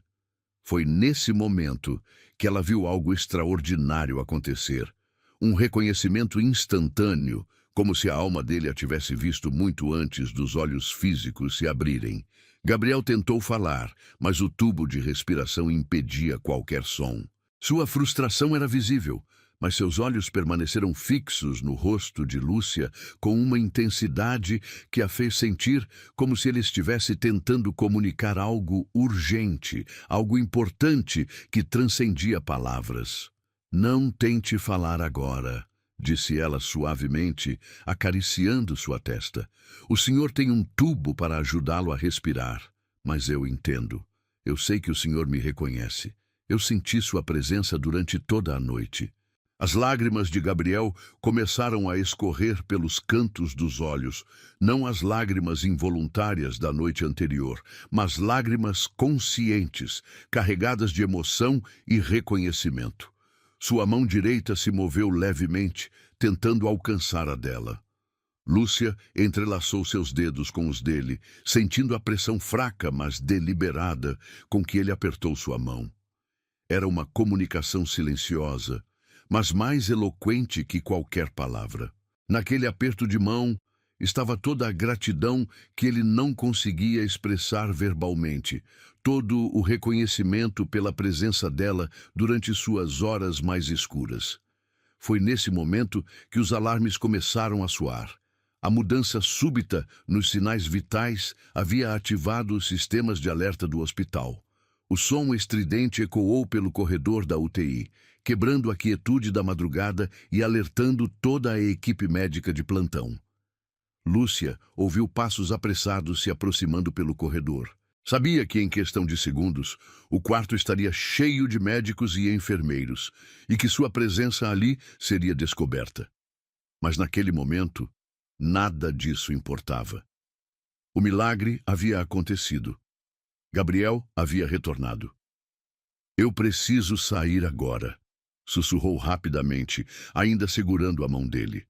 Foi nesse momento que ela viu algo extraordinário acontecer. Um reconhecimento instantâneo, como se a alma dele a tivesse visto muito antes dos olhos físicos se abrirem. Gabriel tentou falar, mas o tubo de respiração impedia qualquer som. Sua frustração era visível, mas seus olhos permaneceram fixos no rosto de Lúcia com uma intensidade que a fez sentir como se ele estivesse tentando comunicar algo urgente, algo importante que transcendia palavras. "Não tente falar agora", disse ela suavemente, acariciando sua testa. "O senhor tem um tubo para ajudá-lo a respirar, mas eu entendo. Eu sei que o senhor me reconhece. Eu senti sua presença durante toda a noite." As lágrimas de Gabriel começaram a escorrer pelos cantos dos olhos, não as lágrimas involuntárias da noite anterior, mas lágrimas conscientes, carregadas de emoção e reconhecimento. Sua mão direita se moveu levemente, tentando alcançar a dela. Lúcia entrelaçou seus dedos com os dele, sentindo a pressão fraca, mas deliberada, com que ele apertou sua mão. Era uma comunicação silenciosa, mas mais eloquente que qualquer palavra. Naquele aperto de mão estava toda a gratidão que ele não conseguia expressar verbalmente, todo o reconhecimento pela presença dela durante suas horas mais escuras. Foi nesse momento que os alarmes começaram a soar. A mudança súbita nos sinais vitais havia ativado os sistemas de alerta do hospital. O som estridente ecoou pelo corredor da UTI, quebrando a quietude da madrugada e alertando toda a equipe médica de plantão. Lúcia ouviu passos apressados se aproximando pelo corredor. Sabia que, em questão de segundos, o quarto estaria cheio de médicos e enfermeiros, e que sua presença ali seria descoberta. Mas naquele momento, nada disso importava. O milagre havia acontecido. Gabriel havia retornado. "Eu preciso sair agora", sussurrou rapidamente, ainda segurando a mão dele.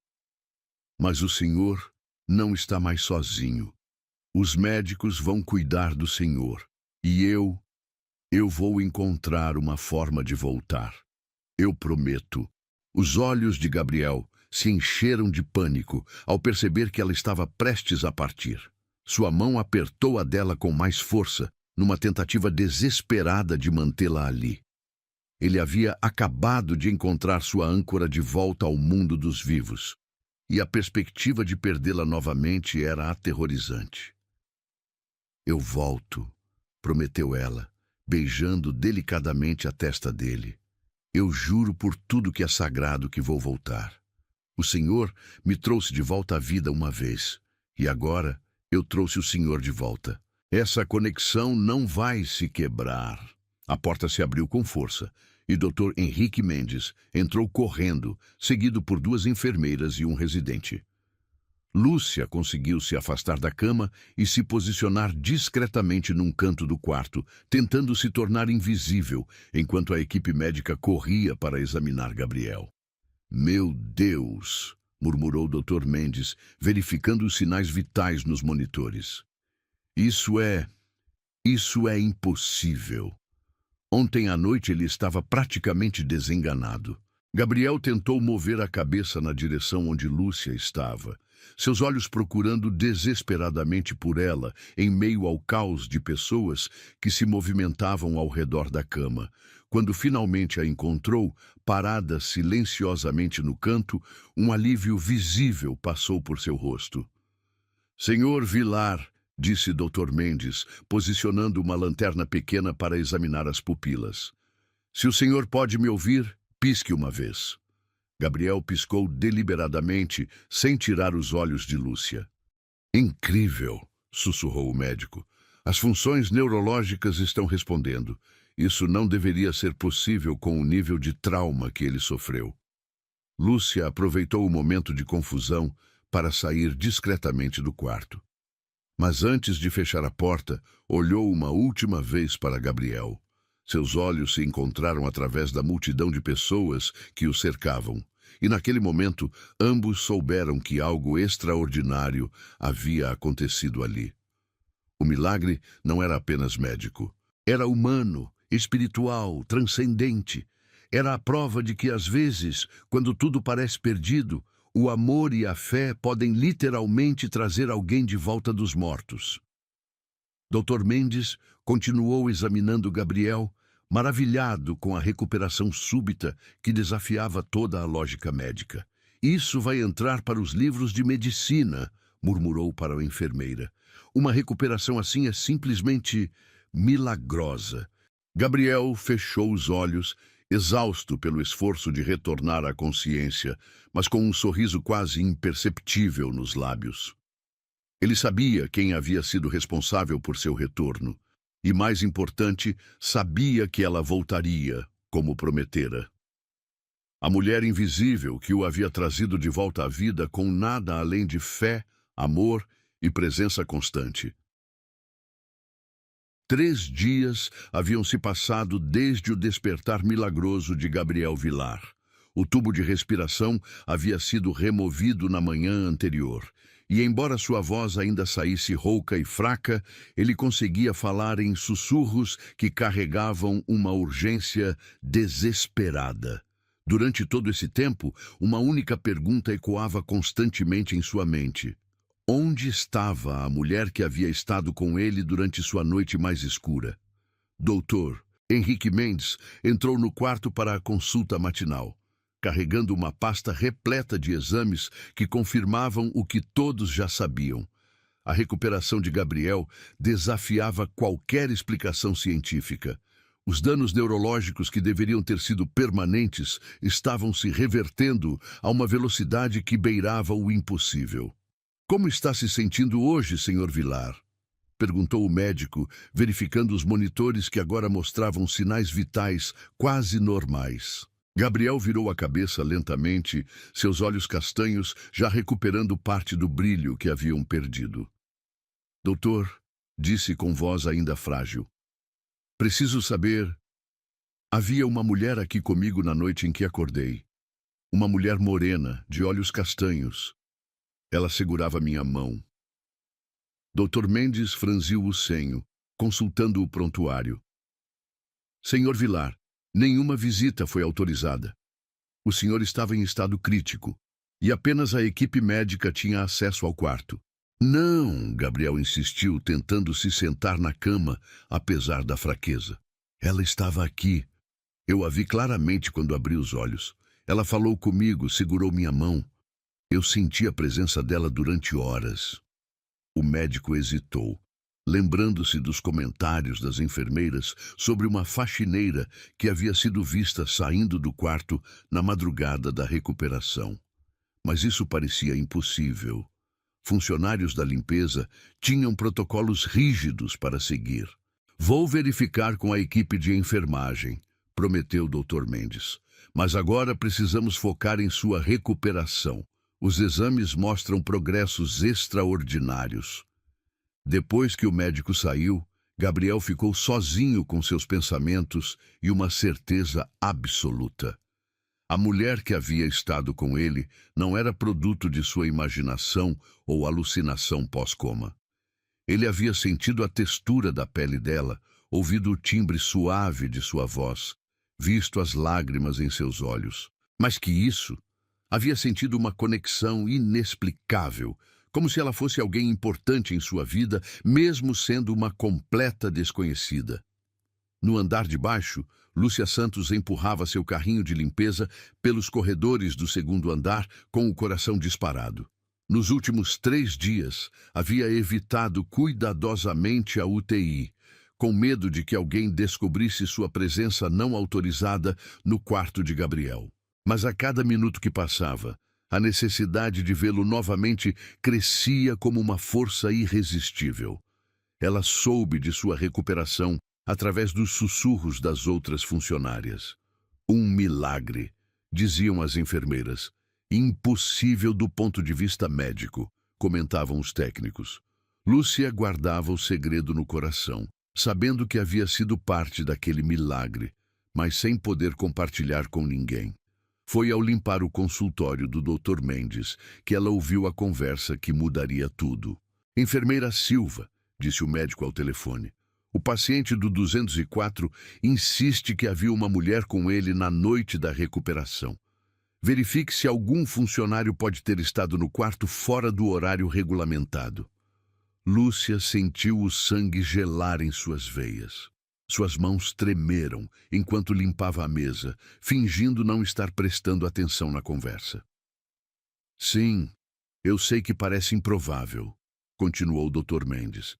"Mas o senhor não está mais sozinho. Os médicos vão cuidar do senhor. E eu vou encontrar uma forma de voltar. Eu prometo." Os olhos de Gabriel se encheram de pânico ao perceber que ela estava prestes a partir. Sua mão apertou a dela com mais força, numa tentativa desesperada de mantê-la ali. Ele havia acabado de encontrar sua âncora de volta ao mundo dos vivos, e a perspectiva de perdê-la novamente era aterrorizante. "Eu volto", prometeu ela, beijando delicadamente a testa dele. "Eu juro por tudo que é sagrado que vou voltar. O Senhor me trouxe de volta à vida uma vez, e agora eu trouxe o Senhor de volta. Essa conexão não vai se quebrar." A porta se abriu com força, e Dr. Henrique Mendes entrou correndo, seguido por 2 enfermeiras e um residente. Lúcia conseguiu se afastar da cama e se posicionar discretamente num canto do quarto, tentando se tornar invisível, enquanto a equipe médica corria para examinar Gabriel. "Meu Deus!", murmurou Dr. Mendes, verificando os sinais vitais nos monitores. Isso é impossível." Ontem à noite ele estava praticamente desenganado. Gabriel tentou mover a cabeça na direção onde Lúcia estava, seus olhos procurando desesperadamente por ela, em meio ao caos de pessoas que se movimentavam ao redor da cama. Quando finalmente a encontrou, parada silenciosamente no canto, um alívio visível passou por seu rosto. "Senhor Vilar", disse Dr. Mendes, posicionando uma lanterna pequena para examinar as pupilas. "Se o senhor pode me ouvir, pisque uma vez." Gabriel piscou deliberadamente, sem tirar os olhos de Lúcia. "Incrível", sussurrou o médico. "As funções neurológicas estão respondendo. Isso não deveria ser possível com o nível de trauma que ele sofreu." Lúcia aproveitou o momento de confusão para sair discretamente do quarto. Mas antes de fechar a porta, olhou uma última vez para Gabriel. Seus olhos se encontraram através da multidão de pessoas que o cercavam. E naquele momento, ambos souberam que algo extraordinário havia acontecido ali. O milagre não era apenas médico. Era humano, espiritual, transcendente. Era a prova de que, às vezes, quando tudo parece perdido, o amor e a fé podem literalmente trazer alguém de volta dos mortos. Dr. Mendes continuou examinando Gabriel, maravilhado com a recuperação súbita que desafiava toda a lógica médica. "Isso vai entrar para os livros de medicina", murmurou para a enfermeira. "Uma recuperação assim é simplesmente milagrosa." Gabriel fechou os olhos, exausto pelo esforço de retornar à consciência, mas com um sorriso quase imperceptível nos lábios. Ele sabia quem havia sido responsável por seu retorno, e, mais importante, sabia que ela voltaria, como prometera. A mulher invisível que o havia trazido de volta à vida com nada além de fé, amor e presença constante. 3 dias haviam se passado desde o despertar milagroso de Gabriel Vilar. O tubo de respiração havia sido removido na manhã anterior, e embora sua voz ainda saísse rouca e fraca, ele conseguia falar em sussurros que carregavam uma urgência desesperada. Durante todo esse tempo, uma única pergunta ecoava constantemente em sua mente. Onde estava a mulher que havia estado com ele durante sua noite mais escura? Doutor Henrique Mendes entrou no quarto para a consulta matinal, carregando uma pasta repleta de exames que confirmavam o que todos já sabiam. A recuperação de Gabriel desafiava qualquer explicação científica. Os danos neurológicos que deveriam ter sido permanentes estavam se revertendo a uma velocidade que beirava o impossível. Como está se sentindo hoje, Sr. Vilar? Perguntou o médico, verificando os monitores que agora mostravam sinais vitais quase normais. Gabriel virou a cabeça lentamente, seus olhos castanhos já recuperando parte do brilho que haviam perdido. Doutor, disse com voz ainda frágil, preciso saber. Havia uma mulher aqui comigo na noite em que acordei. Uma mulher morena, de olhos castanhos. Ela segurava minha mão. Dr. Mendes franziu o senho, consultando o prontuário. Senhor Vilar, nenhuma visita foi autorizada. O senhor estava em estado crítico, e apenas a equipe médica tinha acesso ao quarto. Não, Gabriel insistiu, tentando se sentar na cama, apesar da fraqueza. Ela estava aqui. Eu a vi claramente quando abri os olhos. Ela falou comigo, segurou minha mão. Eu senti a presença dela durante horas. O médico hesitou, lembrando-se dos comentários das enfermeiras sobre uma faxineira que havia sido vista saindo do quarto na madrugada da recuperação. Mas isso parecia impossível. Funcionários da limpeza tinham protocolos rígidos para seguir. Vou verificar com a equipe de enfermagem, prometeu o Dr. Mendes. Mas agora precisamos focar em sua recuperação. Os exames mostram progressos extraordinários. Depois que o médico saiu, Gabriel ficou sozinho com seus pensamentos e uma certeza absoluta. A mulher que havia estado com ele não era produto de sua imaginação ou alucinação pós-coma. Ele havia sentido a textura da pele dela, ouvido o timbre suave de sua voz, visto as lágrimas em seus olhos. Mais que isso, havia sentido uma conexão inexplicável, como se ela fosse alguém importante em sua vida, mesmo sendo uma completa desconhecida. No andar de baixo, Lúcia Santos empurrava seu carrinho de limpeza pelos corredores do segundo andar com o coração disparado. Nos últimos 3 dias, havia evitado cuidadosamente a UTI, com medo de que alguém descobrisse sua presença não autorizada no quarto de Gabriel. Mas a cada minuto que passava, a necessidade de vê-lo novamente crescia como uma força irresistível. Ela soube de sua recuperação através dos sussurros das outras funcionárias. Um milagre, diziam as enfermeiras. Impossível do ponto de vista médico, comentavam os técnicos. Lúcia guardava o segredo no coração, sabendo que havia sido parte daquele milagre, mas sem poder compartilhar com ninguém. Foi ao limpar o consultório do Dr. Mendes que ela ouviu a conversa que mudaria tudo. Enfermeira Silva, disse o médico ao telefone. O paciente do 204 insiste que havia uma mulher com ele na noite da recuperação. Verifique se algum funcionário pode ter estado no quarto fora do horário regulamentado. Lúcia sentiu o sangue gelar em suas veias. Suas mãos tremeram enquanto limpava a mesa, fingindo não estar prestando atenção na conversa. Sim, eu sei que parece improvável, continuou o Dr. Mendes,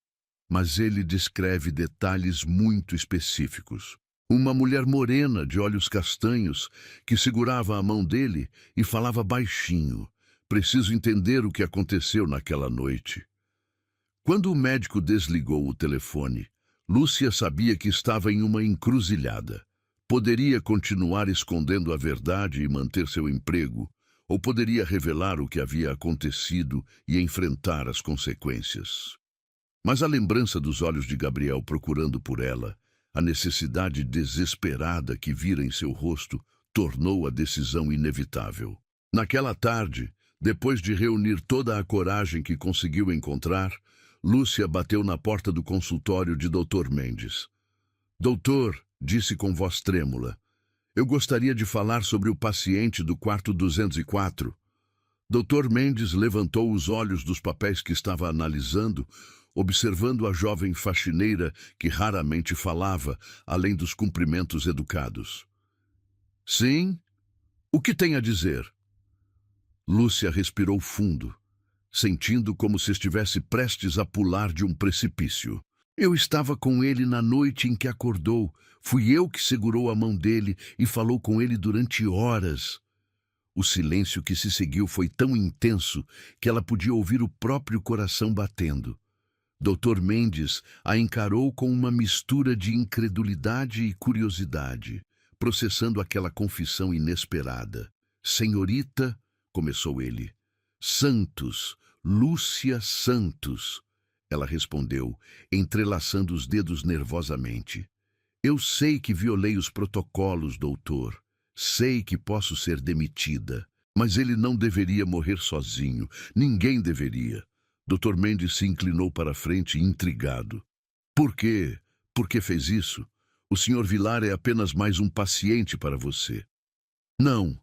mas ele descreve detalhes muito específicos. Uma mulher morena de olhos castanhos que segurava a mão dele e falava baixinho. Preciso entender o que aconteceu naquela noite. Quando o médico desligou o telefone, Lúcia sabia que estava em uma encruzilhada. Poderia continuar escondendo a verdade e manter seu emprego, ou poderia revelar o que havia acontecido e enfrentar as consequências. Mas a lembrança dos olhos de Gabriel procurando por ela, a necessidade desesperada que vira em seu rosto, tornou a decisão inevitável. Naquela tarde, depois de reunir toda a coragem que conseguiu encontrar, Lúcia bateu na porta do consultório de Dr. Mendes. Doutor, disse com voz trêmula, eu gostaria de falar sobre o paciente do quarto 204. Dr. Mendes levantou os olhos dos papéis que estava analisando, observando a jovem faxineira que raramente falava, além dos cumprimentos educados. Sim? O que tem a dizer? Lúcia respirou fundo, sentindo como se estivesse prestes a pular de um precipício. Eu estava com ele na noite em que acordou. Fui eu que segurou a mão dele e falou com ele durante horas. O silêncio que se seguiu foi tão intenso que ela podia ouvir o próprio coração batendo. Dr. Mendes a encarou com uma mistura de incredulidade e curiosidade, processando aquela confissão inesperada. Senhorita, começou ele. Santos, Lúcia Santos. Ela respondeu, entrelaçando os dedos nervosamente. Eu sei que violei os protocolos, doutor. Sei que posso ser demitida. Mas ele não deveria morrer sozinho. Ninguém deveria. Dr. Mendes se inclinou para a frente, intrigado. Por quê? Por que fez isso? O Sr. Vilar é apenas mais um paciente para você. Não.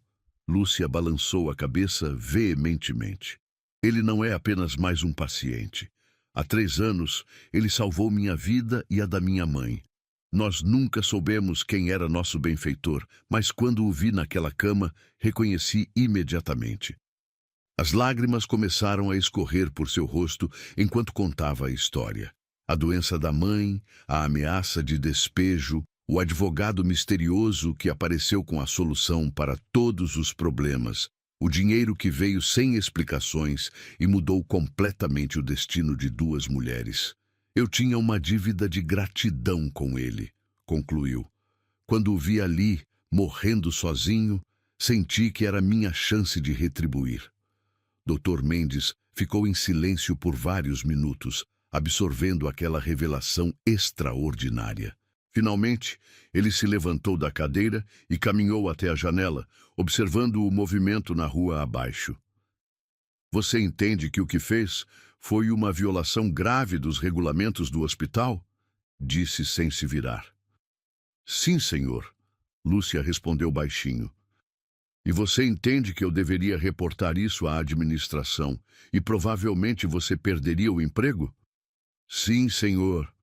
Lúcia balançou a cabeça veementemente. Ele não é apenas mais um paciente. Há 3 anos, ele salvou minha vida e a da minha mãe. Nós nunca soubemos quem era nosso benfeitor, mas quando o vi naquela cama, reconheci imediatamente. As lágrimas começaram a escorrer por seu rosto enquanto contava a história. A doença da mãe, a ameaça de despejo, o advogado misterioso que apareceu com a solução para todos os problemas, o dinheiro que veio sem explicações e mudou completamente o destino de 2 mulheres. Eu tinha uma dívida de gratidão com ele, concluiu. Quando o vi ali, morrendo sozinho, senti que era minha chance de retribuir. Dr. Mendes ficou em silêncio por vários minutos, absorvendo aquela revelação extraordinária. Finalmente, ele se levantou da cadeira e caminhou até a janela, observando o movimento na rua abaixo. Você entende que o que fez foi uma violação grave dos regulamentos do hospital? Disse sem se virar. Sim, senhor, Lúcia respondeu baixinho. E você entende que eu deveria reportar isso à administração e provavelmente você perderia o emprego? Sim, senhor.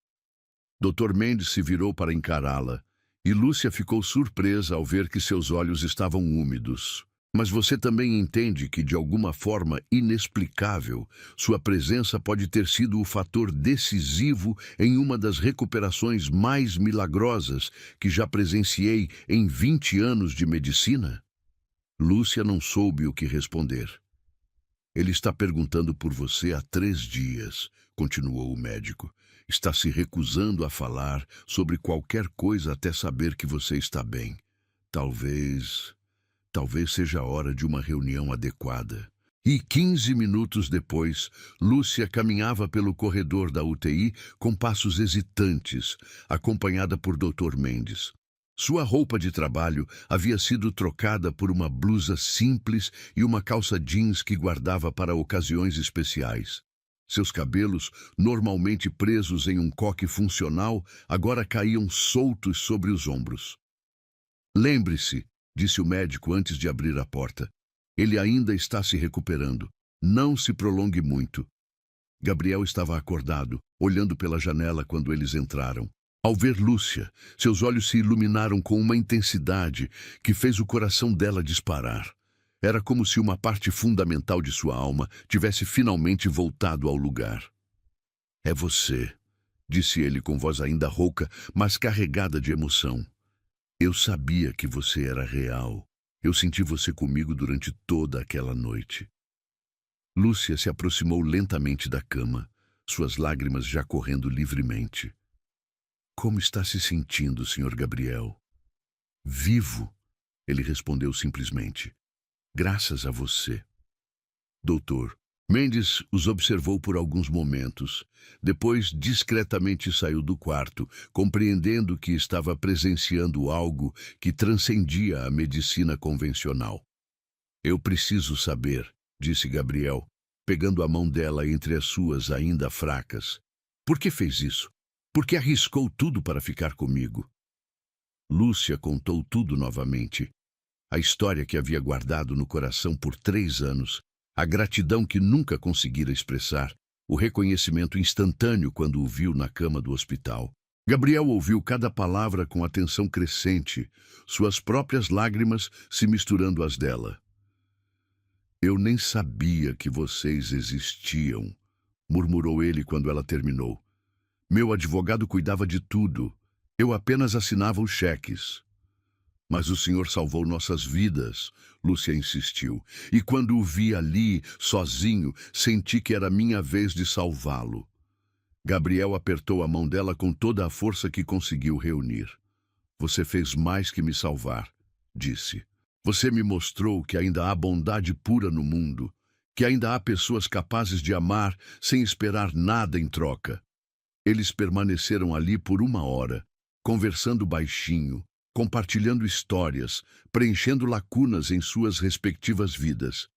Dr. Mendes se virou para encará-la, e Lúcia ficou surpresa ao ver que seus olhos estavam úmidos. Mas você também entende que, de alguma forma inexplicável, sua presença pode ter sido o fator decisivo em uma das recuperações mais milagrosas que já presenciei em 20 anos de medicina? Lúcia não soube o que responder. Ele está perguntando por você há 3 dias, continuou o médico. Está se recusando a falar sobre qualquer coisa até saber que você está bem. Talvez seja a hora de uma reunião adequada. E 15 minutos depois, Lúcia caminhava pelo corredor da UTI com passos hesitantes, acompanhada por Dr. Mendes. Sua roupa de trabalho havia sido trocada por uma blusa simples e uma calça jeans que guardava para ocasiões especiais. Seus cabelos, normalmente presos em um coque funcional, agora caíam soltos sobre os ombros. Lembre-se, disse o médico antes de abrir a porta. Ele ainda está se recuperando. Não se prolongue muito. Gabriel estava acordado, olhando pela janela quando eles entraram. Ao ver Lúcia, seus olhos se iluminaram com uma intensidade que fez o coração dela disparar. Era como se uma parte fundamental de sua alma tivesse finalmente voltado ao lugar. É você, disse ele com voz ainda rouca, mas carregada de emoção. Eu sabia que você era real. Eu senti você comigo durante toda aquela noite. Lúcia se aproximou lentamente da cama, suas lágrimas já correndo livremente. Como está se sentindo, Sr. Gabriel? Vivo, ele respondeu simplesmente. Graças a você. Doutor. Mendes os observou por alguns momentos. Depois, discretamente saiu do quarto, compreendendo que estava presenciando algo que transcendia a medicina convencional. Eu preciso saber, disse Gabriel, pegando a mão dela entre as suas ainda fracas. Por que fez isso? Por que arriscou tudo para ficar comigo? Lúcia contou tudo novamente. A história que havia guardado no coração por 3 anos, a gratidão que nunca conseguira expressar, o reconhecimento instantâneo quando o viu na cama do hospital. Gabriel ouviu cada palavra com atenção crescente, suas próprias lágrimas se misturando às dela. Eu nem sabia que vocês existiam, murmurou ele quando ela terminou. Meu advogado cuidava de tudo. Eu apenas assinava os cheques. Mas o senhor salvou nossas vidas, Lúcia insistiu. E quando o vi ali, sozinho, senti que era minha vez de salvá-lo. Gabriel apertou a mão dela com toda a força que conseguiu reunir. Você fez mais que me salvar, disse. Você me mostrou que ainda há bondade pura no mundo, que ainda há pessoas capazes de amar sem esperar nada em troca. Eles permaneceram ali por 1 hora, conversando baixinho, compartilhando histórias, preenchendo lacunas em suas respectivas vidas.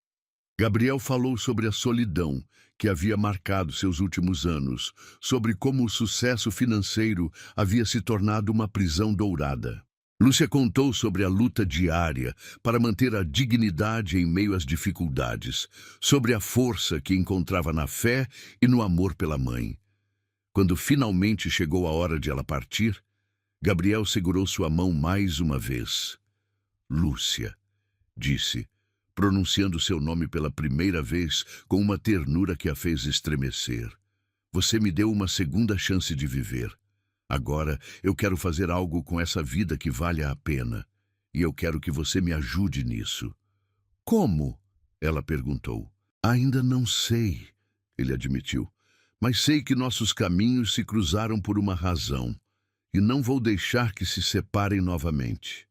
Gabriel falou sobre a solidão que havia marcado seus últimos anos, sobre como o sucesso financeiro havia se tornado uma prisão dourada. Lúcia contou sobre a luta diária para manter a dignidade em meio às dificuldades, sobre a força que encontrava na fé e no amor pela mãe. Quando finalmente chegou a hora de ela partir, Gabriel segurou sua mão mais uma vez. Lúcia, disse, pronunciando seu nome pela primeira vez com uma ternura que a fez estremecer. Você me deu uma segunda chance de viver. Agora eu quero fazer algo com essa vida que valha a pena. E eu quero que você me ajude nisso. Como? Ela perguntou. Ainda não sei, ele admitiu. Mas sei que nossos caminhos se cruzaram por uma razão. E não vou deixar que se separem novamente.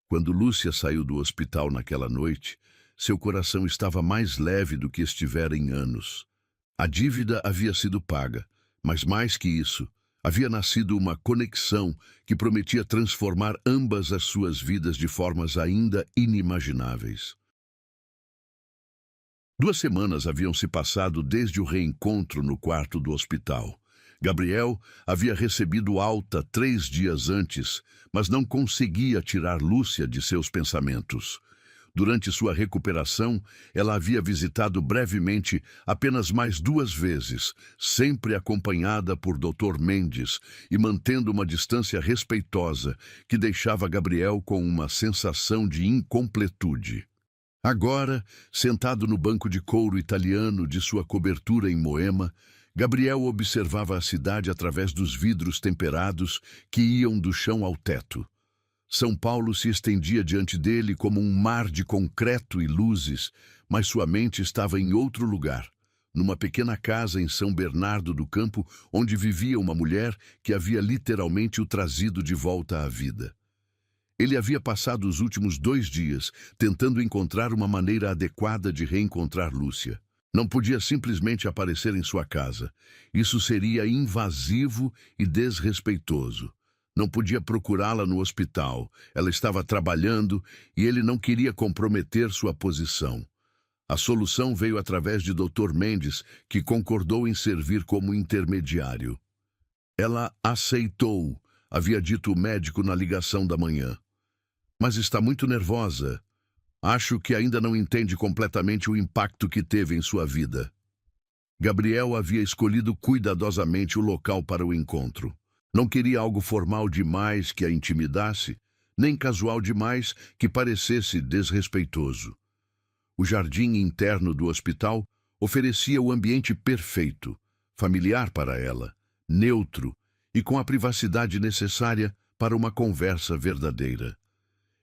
Quando Lúcia saiu do hospital naquela noite, seu coração estava mais leve do que estivera em anos. A dívida havia sido paga, mas mais que isso, havia nascido uma conexão que prometia transformar ambas as suas vidas de formas ainda inimagináveis. 2 semanas haviam se passado desde o reencontro no quarto do hospital. Gabriel havia recebido alta 3 dias antes, mas não conseguia tirar Lúcia de seus pensamentos. Durante sua recuperação, ela havia visitado brevemente apenas mais 2 vezes, sempre acompanhada por Dr. Mendes e mantendo uma distância respeitosa que deixava Gabriel com uma sensação de incompletude. Agora, sentado no banco de couro italiano de sua cobertura em Moema, Gabriel observava a cidade através dos vidros temperados que iam do chão ao teto. São Paulo se estendia diante dele como um mar de concreto e luzes, mas sua mente estava em outro lugar, numa pequena casa em São Bernardo do Campo, onde vivia uma mulher que havia literalmente o trazido de volta à vida. Ele havia passado os últimos 2 dias tentando encontrar uma maneira adequada de reencontrar Lúcia. Não podia simplesmente aparecer em sua casa. Isso seria invasivo e desrespeitoso. Não podia procurá-la no hospital. Ela estava trabalhando e ele não queria comprometer sua posição. A solução veio através de Dr. Mendes, que concordou em servir como intermediário. Ela aceitou, havia dito o médico na ligação da manhã. Mas está muito nervosa. Acho que ainda não entende completamente o impacto que teve em sua vida. Gabriel havia escolhido cuidadosamente o local para o encontro. Não queria algo formal demais que a intimidasse, nem casual demais que parecesse desrespeitoso. O jardim interno do hospital oferecia o ambiente perfeito, familiar para ela, neutro e com a privacidade necessária para uma conversa verdadeira.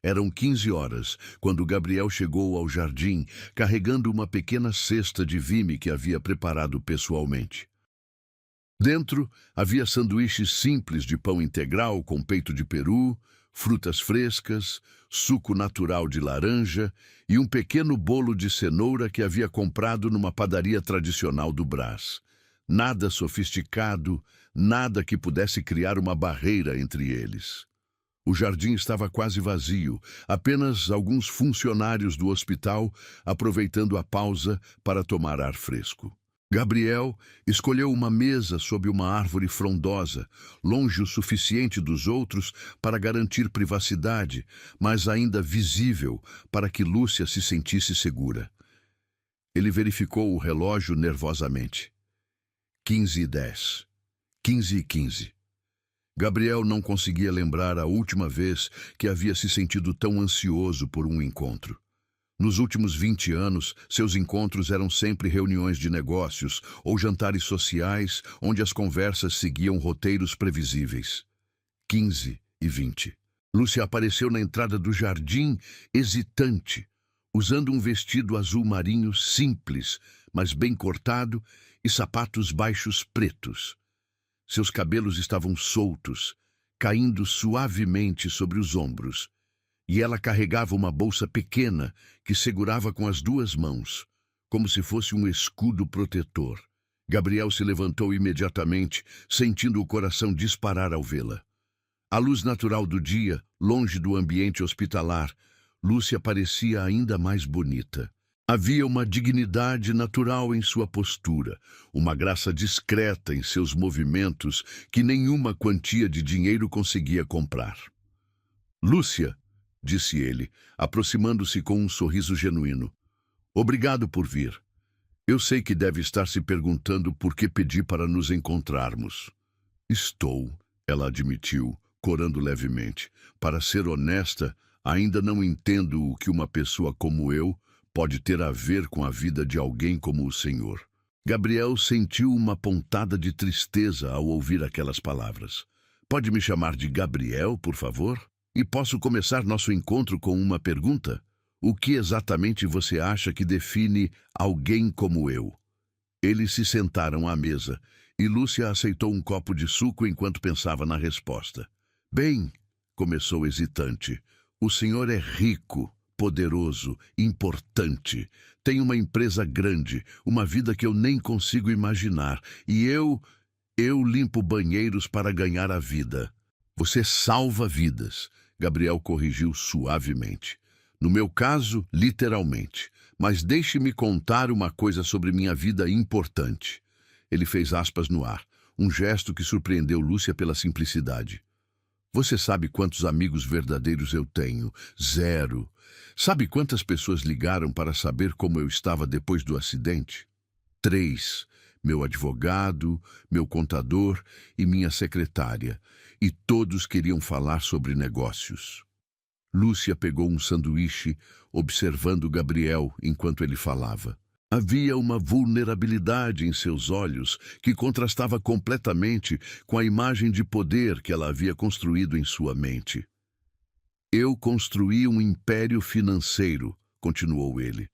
Eram 15 horas, quando Gabriel chegou ao jardim, carregando uma pequena cesta de vime que havia preparado pessoalmente. Dentro, havia sanduíches simples de pão integral com peito de peru, frutas frescas, suco natural de laranja e um pequeno bolo de cenoura que havia comprado numa padaria tradicional do Brás. Nada sofisticado, nada que pudesse criar uma barreira entre eles. O jardim estava quase vazio, apenas alguns funcionários do hospital aproveitando a pausa para tomar ar fresco. Gabriel escolheu uma mesa sob uma árvore frondosa, longe o suficiente dos outros para garantir privacidade, mas ainda visível para que Lúcia se sentisse segura. Ele verificou o relógio nervosamente. 15h10. 15h15. Gabriel não conseguia lembrar a última vez que havia se sentido tão ansioso por um encontro. Nos últimos 20 anos, seus encontros eram sempre reuniões de negócios ou jantares sociais onde as conversas seguiam roteiros previsíveis. 15h20. Lúcia apareceu na entrada do jardim, hesitante, usando um vestido azul marinho simples, mas bem cortado, e sapatos baixos pretos. Seus cabelos estavam soltos, caindo suavemente sobre os ombros, e ela carregava uma bolsa pequena que segurava com as duas mãos, como se fosse um escudo protetor. Gabriel se levantou imediatamente, sentindo o coração disparar ao vê-la. À luz natural do dia, longe do ambiente hospitalar, Lúcia parecia ainda mais bonita. Havia uma dignidade natural em sua postura, uma graça discreta em seus movimentos que nenhuma quantia de dinheiro conseguia comprar. "Lúcia", disse ele, aproximando-se com um sorriso genuíno. "Obrigado por vir. Eu sei que deve estar se perguntando por que pedi para nos encontrarmos." "Estou", ela admitiu, corando levemente. "Para ser honesta, ainda não entendo o que uma pessoa como eu pode ter a ver com a vida de alguém como o senhor." Gabriel sentiu uma pontada de tristeza ao ouvir aquelas palavras. "Pode me chamar de Gabriel, por favor? E posso começar nosso encontro com uma pergunta? O que exatamente você acha que define alguém como eu?" Eles se sentaram à mesa e Lúcia aceitou um copo de suco enquanto pensava na resposta. "Bem", começou hesitante, "o senhor é rico, poderoso, importante. Tem uma empresa grande, uma vida que eu nem consigo imaginar. E eu limpo banheiros para ganhar a vida." "Você salva vidas", Gabriel corrigiu suavemente. "No meu caso, literalmente. Mas deixe-me contar uma coisa sobre minha vida importante." Ele fez aspas no ar, um gesto que surpreendeu Lúcia pela simplicidade. "Você sabe quantos amigos verdadeiros eu tenho? 0. Sabe quantas pessoas ligaram para saber como eu estava depois do acidente? 3. Meu advogado, meu contador e minha secretária. E todos queriam falar sobre negócios." Lúcia pegou um sanduíche, observando Gabriel enquanto ele falava. Havia uma vulnerabilidade em seus olhos que contrastava completamente com a imagem de poder que ela havia construído em sua mente. "Eu construí um império financeiro", continuou ele.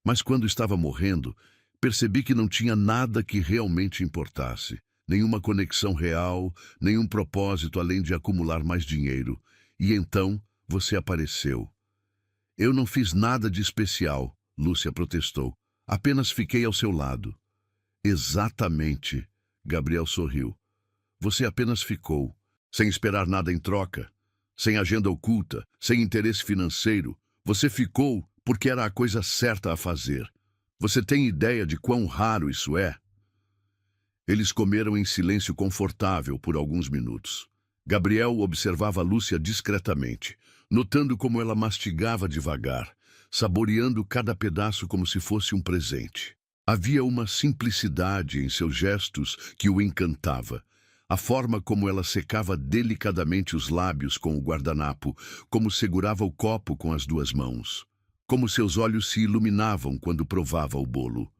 "Mas quando estava morrendo, percebi que não tinha nada que realmente importasse. Nenhuma conexão real, nenhum propósito além de acumular mais dinheiro. E então você apareceu." "Eu não fiz nada de especial", Lúcia protestou. "Apenas fiquei ao seu lado." "Exatamente", Gabriel sorriu. "Você apenas ficou, sem esperar nada em troca, sem agenda oculta, sem interesse financeiro. Você ficou porque era a coisa certa a fazer. Você tem ideia de quão raro isso é?" Eles comeram em silêncio confortável por alguns minutos. Gabriel observava Lúcia discretamente, notando como ela mastigava devagar, saboreando cada pedaço como se fosse um presente. Havia uma simplicidade em seus gestos que o encantava. A forma como ela secava delicadamente os lábios com o guardanapo, como segurava o copo com as duas mãos, como seus olhos se iluminavam quando provava o bolo.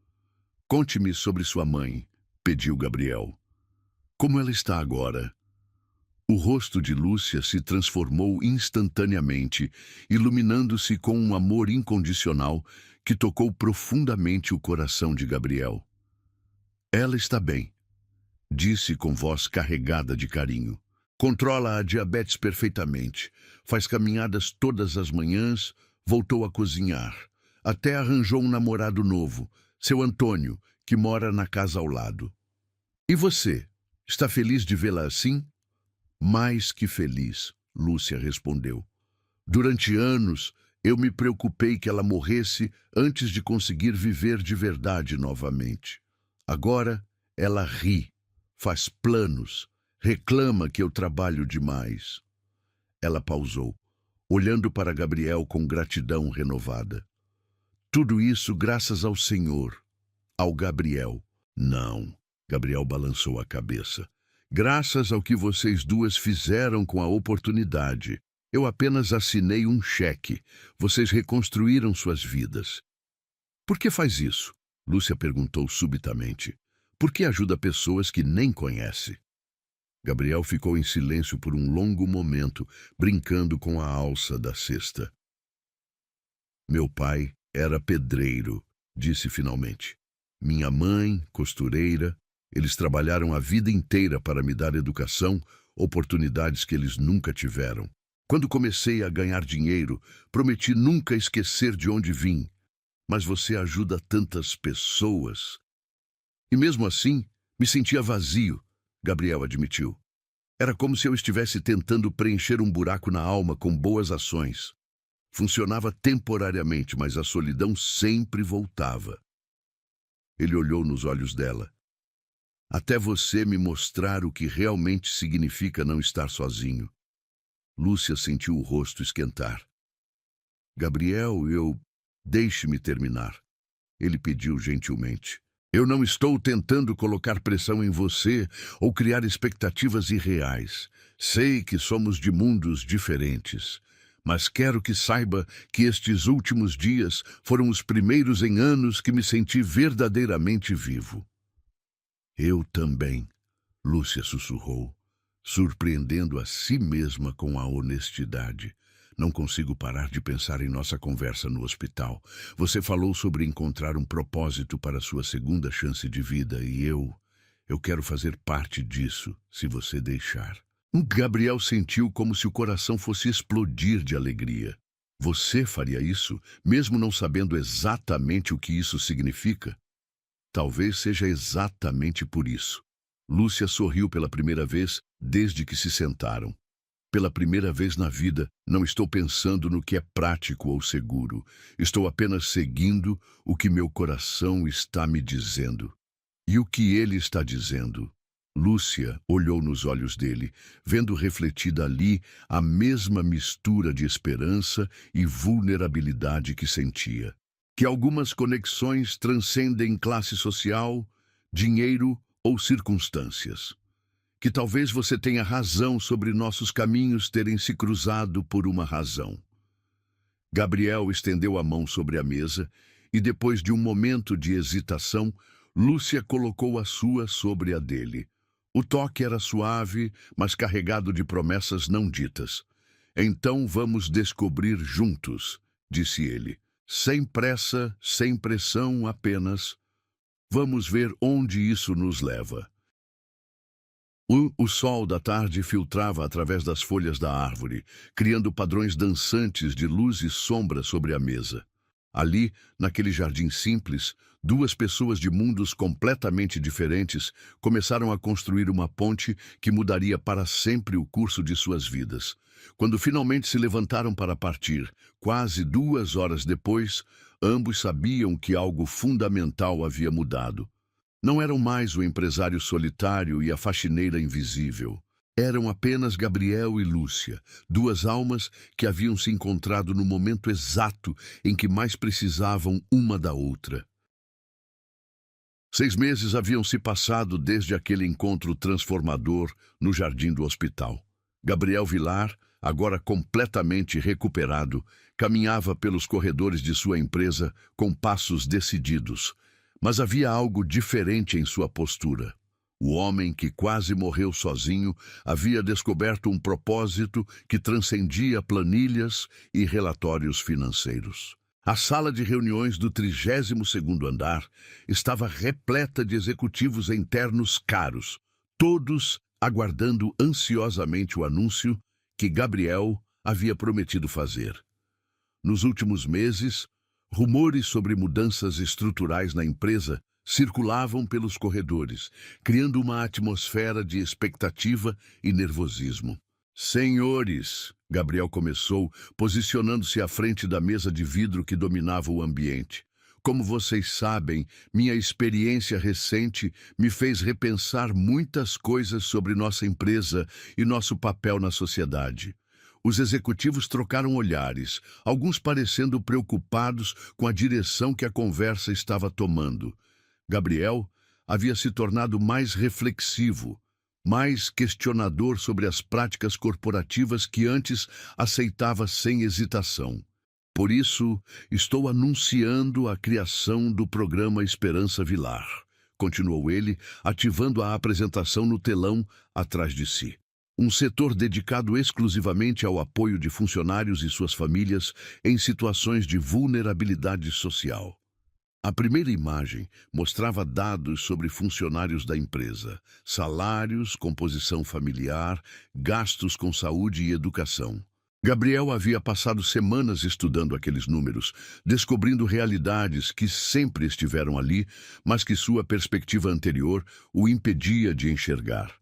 "Conte-me sobre sua mãe", pediu Gabriel. "Como ela está agora?" O rosto de Lúcia se transformou instantaneamente, iluminando-se com um amor incondicional que tocou profundamente o coração de Gabriel. "Ela está bem", disse com voz carregada de carinho. Controla a diabetes perfeitamente. Faz caminhadas todas as manhãs, voltou a cozinhar. Até arranjou um namorado novo, seu Antônio, que mora na casa ao lado. E você? Está feliz de vê-la assim? Mais que feliz, Lúcia respondeu. Durante anos, eu me preocupei que ela morresse antes de conseguir viver de verdade novamente. Agora, ela ri, faz planos, reclama que eu trabalho demais. Ela pausou, olhando para Gabriel com gratidão renovada. Tudo isso graças ao Senhor, ao Gabriel. Não, Gabriel balançou a cabeça. Graças ao que vocês duas fizeram com a oportunidade. Eu apenas assinei um cheque. Vocês reconstruíram suas vidas. Por que faz isso? Lúcia perguntou subitamente. Por que ajuda pessoas que nem conhece? Gabriel ficou em silêncio por um longo momento, brincando com a alça da cesta. Meu pai era pedreiro, disse finalmente. Minha mãe, costureira. Eles trabalharam a vida inteira para me dar educação, oportunidades que eles nunca tiveram. Quando comecei a ganhar dinheiro, prometi nunca esquecer de onde vim. Mas você ajuda tantas pessoas. E mesmo assim, me sentia vazio, Gabriel admitiu. Era como se eu estivesse tentando preencher um buraco na alma com boas ações. Funcionava temporariamente, mas a solidão sempre voltava. Ele olhou nos olhos dela. Até você me mostrar o que realmente significa não estar sozinho. Lúcia sentiu o rosto esquentar. Gabriel, Deixe-me terminar. Ele pediu gentilmente. Eu não estou tentando colocar pressão em você ou criar expectativas irreais. Sei que somos de mundos diferentes, mas quero que saiba que estes últimos dias foram os primeiros em anos que me senti verdadeiramente vivo. Eu também, Lúcia sussurrou, surpreendendo a si mesma com a honestidade. Não consigo parar de pensar em nossa conversa no hospital. Você falou sobre encontrar um propósito para sua segunda chance de vida e eu quero fazer parte disso, se você deixar. Gabriel sentiu como se o coração fosse explodir de alegria. Você faria isso, mesmo não sabendo exatamente o que isso significa? Talvez seja exatamente por isso. Lúcia sorriu pela primeira vez desde que se sentaram. Pela primeira vez na vida, não estou pensando no que é prático ou seguro. Estou apenas seguindo o que meu coração está me dizendo. E o que ele está dizendo? Lúcia olhou nos olhos dele, vendo refletida ali a mesma mistura de esperança e vulnerabilidade que sentia. Que algumas conexões transcendem classe social, dinheiro ou circunstâncias. Que talvez você tenha razão sobre nossos caminhos terem se cruzado por uma razão. Gabriel estendeu a mão sobre a mesa e, depois de um momento de hesitação, Lúcia colocou a sua sobre a dele. O toque era suave, mas carregado de promessas não ditas. Então vamos descobrir juntos, disse ele. Sem pressa, sem pressão, apenas. Vamos ver onde isso nos leva. O sol da tarde filtrava através das folhas da árvore, criando padrões dançantes de luz e sombra sobre a mesa. Ali, naquele jardim simples, duas pessoas de mundos completamente diferentes começaram a construir uma ponte que mudaria para sempre o curso de suas vidas. Quando finalmente se levantaram para partir, quase 2 horas depois, ambos sabiam que algo fundamental havia mudado. Não eram mais o empresário solitário e a faxineira invisível. Eram apenas Gabriel e Lúcia, duas almas que haviam se encontrado no momento exato em que mais precisavam uma da outra. 6 meses haviam se passado desde aquele encontro transformador no jardim do hospital. Gabriel Vilar, agora completamente recuperado, caminhava pelos corredores de sua empresa com passos decididos. Mas havia algo diferente em sua postura. O homem que quase morreu sozinho havia descoberto um propósito que transcendia planilhas e relatórios financeiros. A sala de reuniões do 32º andar estava repleta de executivos internos caros, todos aguardando ansiosamente o anúncio que Gabriel havia prometido fazer. Nos últimos meses, rumores sobre mudanças estruturais na empresa circulavam pelos corredores, criando uma atmosfera de expectativa e nervosismo. Senhores, Gabriel começou, posicionando-se à frente da mesa de vidro que dominava o ambiente. Como vocês sabem, minha experiência recente me fez repensar muitas coisas sobre nossa empresa e nosso papel na sociedade. Os executivos trocaram olhares, alguns parecendo preocupados com a direção que a conversa estava tomando. Gabriel havia se tornado mais reflexivo, mais questionador sobre as práticas corporativas que antes aceitava sem hesitação. Por isso, estou anunciando a criação do programa Esperança Vilar, continuou ele, ativando a apresentação no telão atrás de si. Um setor dedicado exclusivamente ao apoio de funcionários e suas famílias em situações de vulnerabilidade social. A primeira imagem mostrava dados sobre funcionários da empresa, salários, composição familiar, gastos com saúde e educação. Gabriel havia passado semanas estudando aqueles números, descobrindo realidades que sempre estiveram ali, mas que sua perspectiva anterior o impedia de enxergar.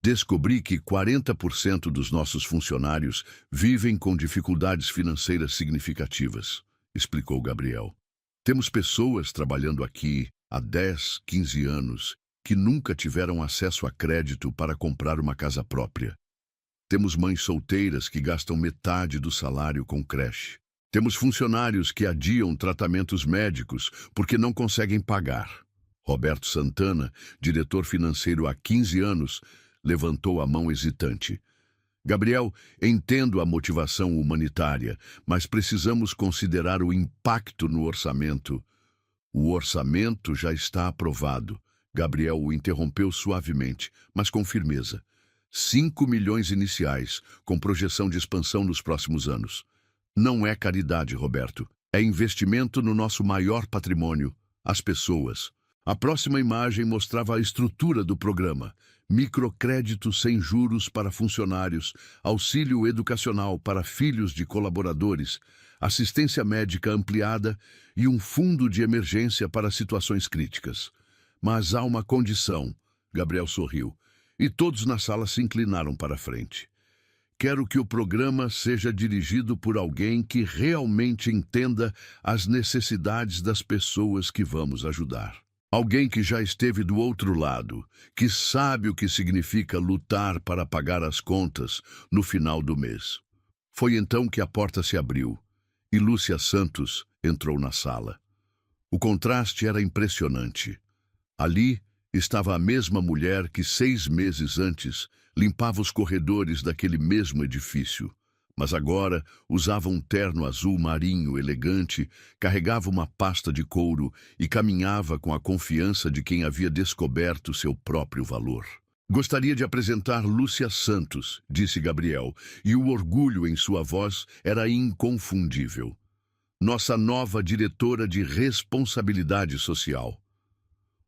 Descobri que 40% dos nossos funcionários vivem com dificuldades financeiras significativas, explicou Gabriel. Temos pessoas trabalhando aqui há 10, 15 anos que nunca tiveram acesso a crédito para comprar uma casa própria. Temos mães solteiras que gastam metade do salário com creche. Temos funcionários que adiam tratamentos médicos porque não conseguem pagar. Roberto Santana, diretor financeiro há 15 anos, levantou a mão hesitante. Gabriel, entendo a motivação humanitária, mas precisamos considerar o impacto no orçamento. O orçamento já está aprovado. Gabriel o interrompeu suavemente, mas com firmeza. 5 milhões iniciais, com projeção de expansão nos próximos anos. Não é caridade, Roberto. É investimento no nosso maior patrimônio, as pessoas. A próxima imagem mostrava a estrutura do programa. Microcrédito sem juros para funcionários, auxílio educacional para filhos de colaboradores, assistência médica ampliada e um fundo de emergência para situações críticas. Mas há uma condição, Gabriel sorriu, e todos na sala se inclinaram para a frente. Quero que o programa seja dirigido por alguém que realmente entenda as necessidades das pessoas que vamos ajudar. Alguém que já esteve do outro lado, que sabe o que significa lutar para pagar as contas no final do mês. Foi então que a porta se abriu e Lúcia Santos entrou na sala. O contraste era impressionante. Ali estava a mesma mulher que 6 meses antes limpava os corredores daquele mesmo edifício. Mas agora usava um terno azul marinho elegante, carregava uma pasta de couro e caminhava com a confiança de quem havia descoberto seu próprio valor. Gostaria de apresentar Lúcia Santos, disse Gabriel, e o orgulho em sua voz era inconfundível. Nossa nova diretora de responsabilidade social.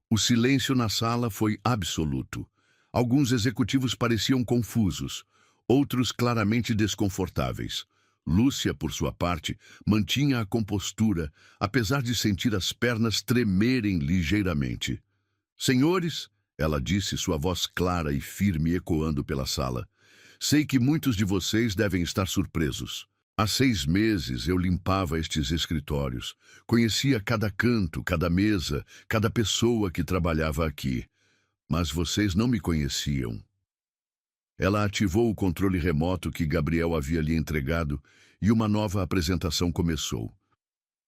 O silêncio na sala foi absoluto. Alguns executivos pareciam confusos. Outros claramente desconfortáveis. Lúcia, por sua parte, mantinha a compostura, apesar de sentir as pernas tremerem ligeiramente. Senhores, ela disse, sua voz clara e firme ecoando pela sala, sei que muitos de vocês devem estar surpresos. Há 6 meses eu limpava estes escritórios. Conhecia cada canto, cada mesa, cada pessoa que trabalhava aqui. Mas vocês não me conheciam. Ela ativou o controle remoto que Gabriel havia lhe entregado e uma nova apresentação começou.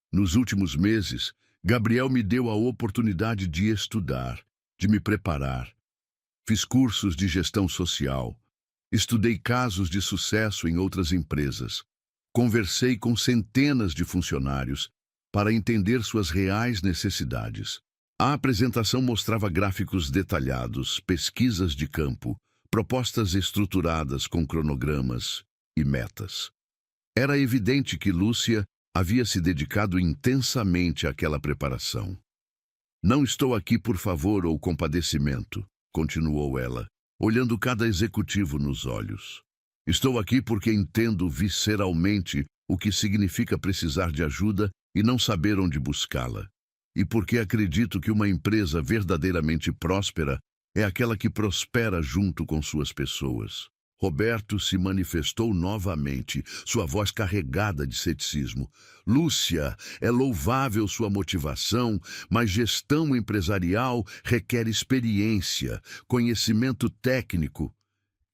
Nos últimos meses, Gabriel me deu a oportunidade de estudar, de me preparar. Fiz cursos de gestão social, estudei casos de sucesso em outras empresas, conversei com centenas de funcionários para entender suas reais necessidades. A apresentação mostrava gráficos detalhados, pesquisas de campo, propostas estruturadas com cronogramas e metas. Era evidente que Lúcia havia se dedicado intensamente àquela preparação. Não estou aqui por favor ou compadecimento, continuou ela. olhando cada executivo nos olhos. Estou aqui porque entendo visceralmente o que significa precisar de ajuda e não saber onde buscá-la. E porque acredito que uma empresa verdadeiramente próspera é aquela que prospera junto com suas pessoas. Roberto se manifestou novamente, sua voz carregada de ceticismo. Lúcia, é louvável sua motivação, mas gestão empresarial requer experiência, conhecimento técnico,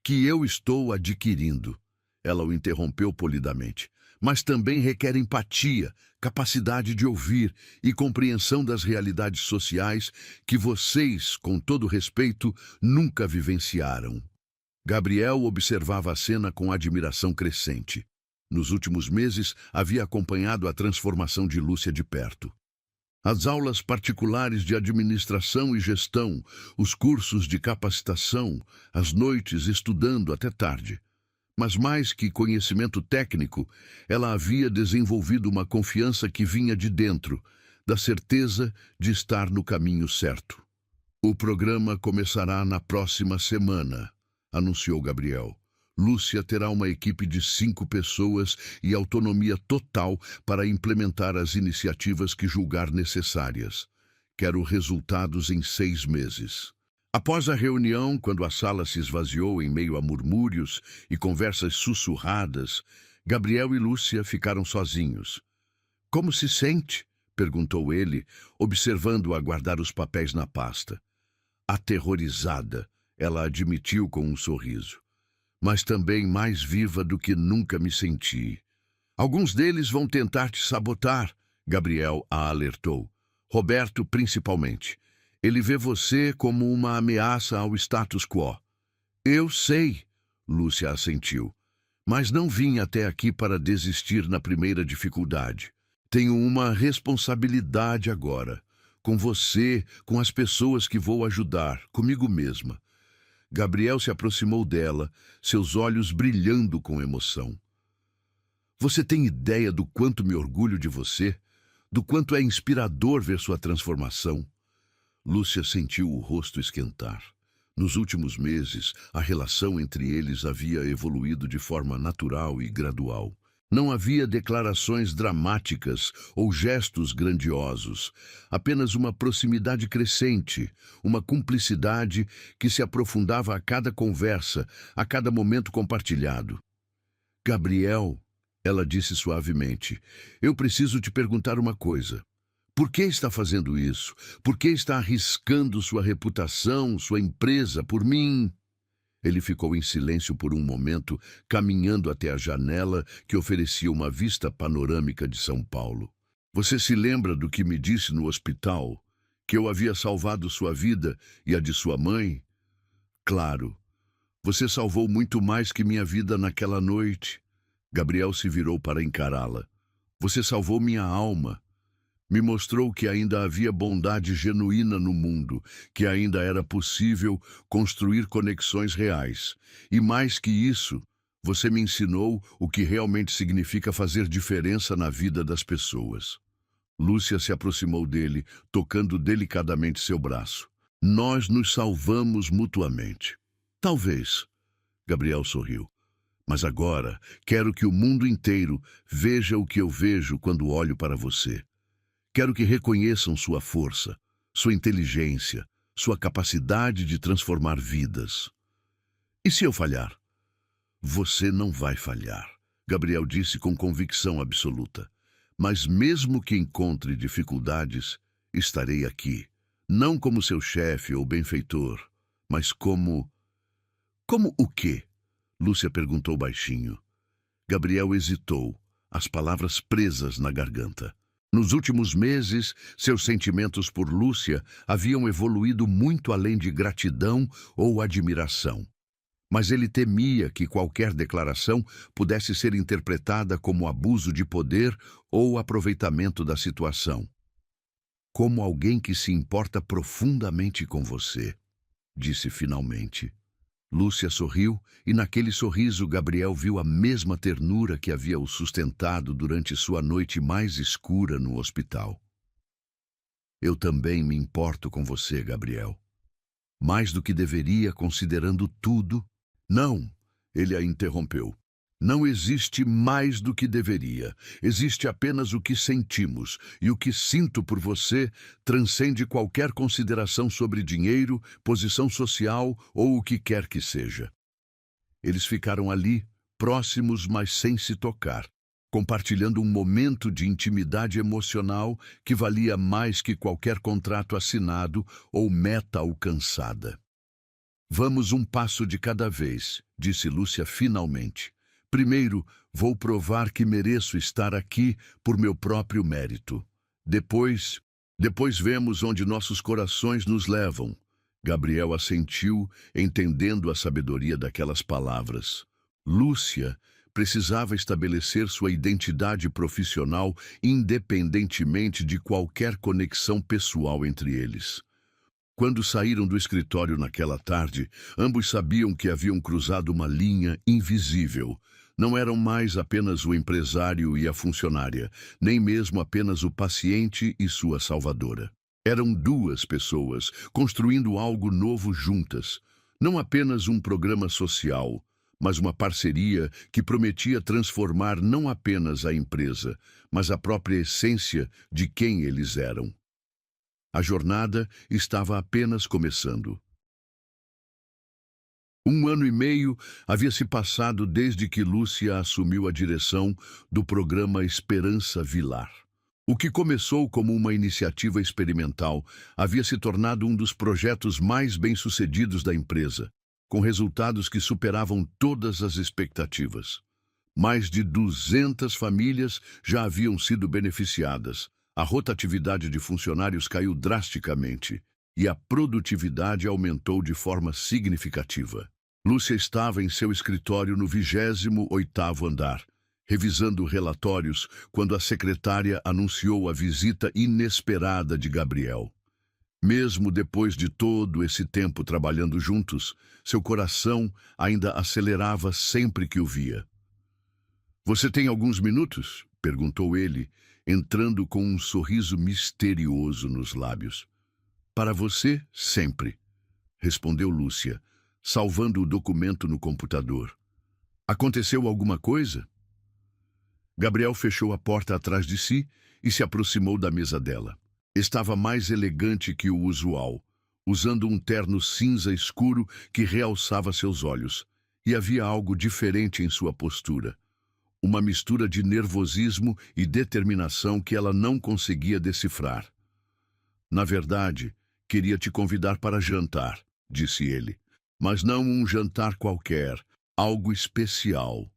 que eu estou adquirindo. Ela o interrompeu polidamente. Mas também requer empatia, capacidade de ouvir e compreensão das realidades sociais que vocês, com todo respeito, nunca vivenciaram. Gabriel observava a cena com admiração crescente. Nos últimos meses, havia acompanhado a transformação de Lúcia de perto. As aulas particulares de administração e gestão, os cursos de capacitação, as noites estudando até tarde. Mas mais que conhecimento técnico, ela havia desenvolvido uma confiança que vinha de dentro, da certeza de estar no caminho certo. O programa começará na próxima semana, anunciou Gabriel. Lúcia terá uma equipe de 5 pessoas e autonomia total para implementar as iniciativas que julgar necessárias. Quero resultados em 6 meses. Após a reunião, quando a sala se esvaziou em meio a murmúrios e conversas sussurradas, Gabriel e Lúcia ficaram sozinhos. "Como se sente?" perguntou ele, observando-a guardar os papéis na pasta. Aterrorizada, ela admitiu com um sorriso. "Mas também mais viva do que nunca me senti. Alguns deles vão tentar te sabotar", Gabriel a alertou. "Roberto, principalmente. Ele vê você como uma ameaça ao status quo." "Eu sei", Lúcia assentiu. "Mas não vim até aqui para desistir na primeira dificuldade. Tenho uma responsabilidade agora. Com você, com as pessoas que vou ajudar, comigo mesma." Gabriel se aproximou dela, seus olhos brilhando com emoção. "Você tem ideia do quanto me orgulho de você? Do quanto é inspirador ver sua transformação?" Lúcia sentiu o rosto esquentar. Nos últimos meses, a relação entre eles havia evoluído de forma natural e gradual. Não havia declarações dramáticas ou gestos grandiosos, apenas uma proximidade crescente, uma cumplicidade que se aprofundava a cada conversa, a cada momento compartilhado. "Gabriel", ela disse suavemente, "eu preciso te perguntar uma coisa. Por que está fazendo isso? Por que está arriscando sua reputação, sua empresa, por mim?" Ele ficou em silêncio por um momento, caminhando até a janela que oferecia uma vista panorâmica de São Paulo. "Você se lembra do que me disse no hospital? Que eu havia salvado sua vida e a de sua mãe?" "Claro. Você salvou muito mais que minha vida naquela noite." Gabriel se virou para encará-la. "Você salvou minha alma. Me mostrou que ainda havia bondade genuína no mundo, que ainda era possível construir conexões reais. E mais que isso, você me ensinou o que realmente significa fazer diferença na vida das pessoas." Lúcia se aproximou dele, tocando delicadamente seu braço. "Nós nos salvamos mutuamente." "Talvez." Gabriel sorriu. "Mas agora quero que o mundo inteiro veja o que eu vejo quando olho para você. Quero que reconheçam sua força, sua inteligência, sua capacidade de transformar vidas." "E se eu falhar?" "Você não vai falhar", Gabriel disse com convicção absoluta. "Mas mesmo que encontre dificuldades, estarei aqui. Não como seu chefe ou benfeitor, mas como... Como o quê?" Lúcia perguntou baixinho. Gabriel hesitou, as palavras presas na garganta. Nos últimos meses, seus sentimentos por Lúcia haviam evoluído muito além de gratidão ou admiração. Mas ele temia que qualquer declaração pudesse ser interpretada como abuso de poder ou aproveitamento da situação. "Como alguém que se importa profundamente com você", disse finalmente. Lúcia sorriu, e naquele sorriso Gabriel viu a mesma ternura que havia o sustentado durante sua noite mais escura no hospital. "Eu também me importo com você, Gabriel." Mais do que deveria, considerando tudo? Não, ele a interrompeu. Não existe mais do que deveria. Existe apenas o que sentimos, e o que sinto por você transcende qualquer consideração sobre dinheiro, posição social ou o que quer que seja. Eles ficaram ali, próximos, mas sem se tocar, compartilhando um momento de intimidade emocional que valia mais que qualquer contrato assinado ou meta alcançada. Vamos um passo de cada vez, disse Lúcia finalmente. Primeiro, vou provar que mereço estar aqui por meu próprio mérito. Depois vemos onde nossos corações nos levam. Gabriel assentiu, entendendo a sabedoria daquelas palavras. Lúcia precisava estabelecer sua identidade profissional independentemente de qualquer conexão pessoal entre eles. Quando saíram do escritório naquela tarde, ambos sabiam que haviam cruzado uma linha invisível. Não eram mais apenas o empresário e a funcionária, nem mesmo apenas o paciente e sua salvadora. Eram duas pessoas construindo algo novo juntas. Não apenas um programa social, mas uma parceria que prometia transformar não apenas a empresa, mas a própria essência de quem eles eram. A jornada estava apenas começando. 1 ano e meio havia se passado desde que Lúcia assumiu a direção do programa Esperança Vilar. O que começou como uma iniciativa experimental havia se tornado um dos projetos mais bem-sucedidos da empresa, com resultados que superavam todas as expectativas. Mais de 200 famílias já haviam sido beneficiadas. A rotatividade de funcionários caiu drasticamente e a produtividade aumentou de forma significativa. Lúcia estava em seu escritório no 28º andar, revisando relatórios, quando a secretária anunciou a visita inesperada de Gabriel. Mesmo depois de todo esse tempo trabalhando juntos, seu coração ainda acelerava sempre que o via. "Você tem alguns minutos?" perguntou ele, entrando com um sorriso misterioso nos lábios. "Para você, sempre", respondeu Lúcia, salvando o documento no computador. "Aconteceu alguma coisa?" Gabriel fechou a porta atrás de si e se aproximou da mesa dela. Estava mais elegante que o usual, usando um terno cinza escuro que realçava seus olhos, e havia algo diferente em sua postura. Uma mistura de nervosismo e determinação que ela não conseguia decifrar. "Na verdade, queria te convidar para jantar", disse ele. "Mas não um jantar qualquer, algo especial."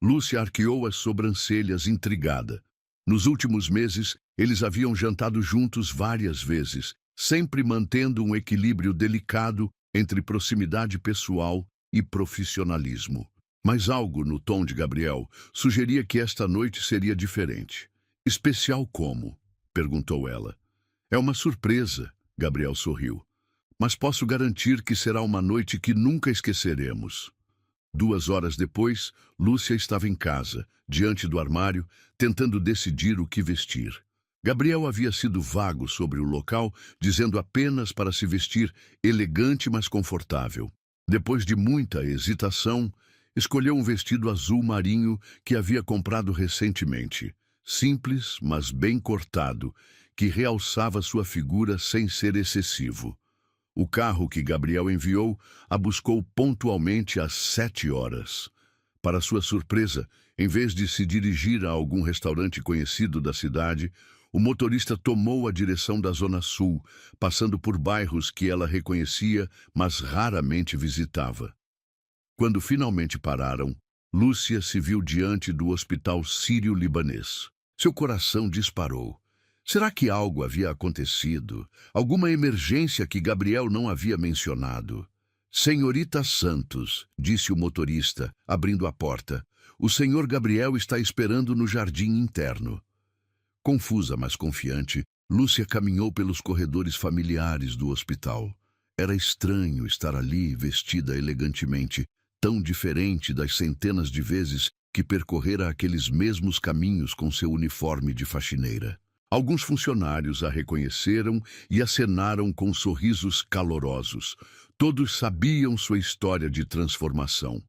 Lúcia arqueou as sobrancelhas, intrigada. Nos últimos meses, eles haviam jantado juntos várias vezes, sempre mantendo um equilíbrio delicado entre proximidade pessoal e profissionalismo. Mas algo no tom de Gabriel sugeria que esta noite seria diferente. "Especial como?" perguntou ela. "É uma surpresa", Gabriel sorriu. "Mas posso garantir que será uma noite que nunca esqueceremos." 2 horas depois, Lúcia estava em casa, diante do armário, tentando decidir o que vestir. Gabriel havia sido vago sobre o local, dizendo apenas para se vestir elegante, mas confortável. Depois de muita hesitação, escolheu um vestido azul marinho que havia comprado recentemente, simples, mas bem cortado, que realçava sua figura sem ser excessivo. O carro que Gabriel enviou a buscou pontualmente às 7 horas. Para sua surpresa, em vez de se dirigir a algum restaurante conhecido da cidade, o motorista tomou a direção da Zona Sul, passando por bairros que ela reconhecia, mas raramente visitava. Quando finalmente pararam, Lúcia se viu diante do Hospital Sírio-Libanês. Seu coração disparou. Será que algo havia acontecido? Alguma emergência que Gabriel não havia mencionado? "Senhorita Santos", disse o motorista, abrindo a porta. "O senhor Gabriel está esperando no jardim interno." Confusa, mas confiante, Lúcia caminhou pelos corredores familiares do hospital. Era estranho estar ali, vestida elegantemente, tão diferente das centenas de vezes que percorrera aqueles mesmos caminhos com seu uniforme de faxineira. Alguns funcionários a reconheceram e acenaram com sorrisos calorosos. Todos sabiam sua história de transformação.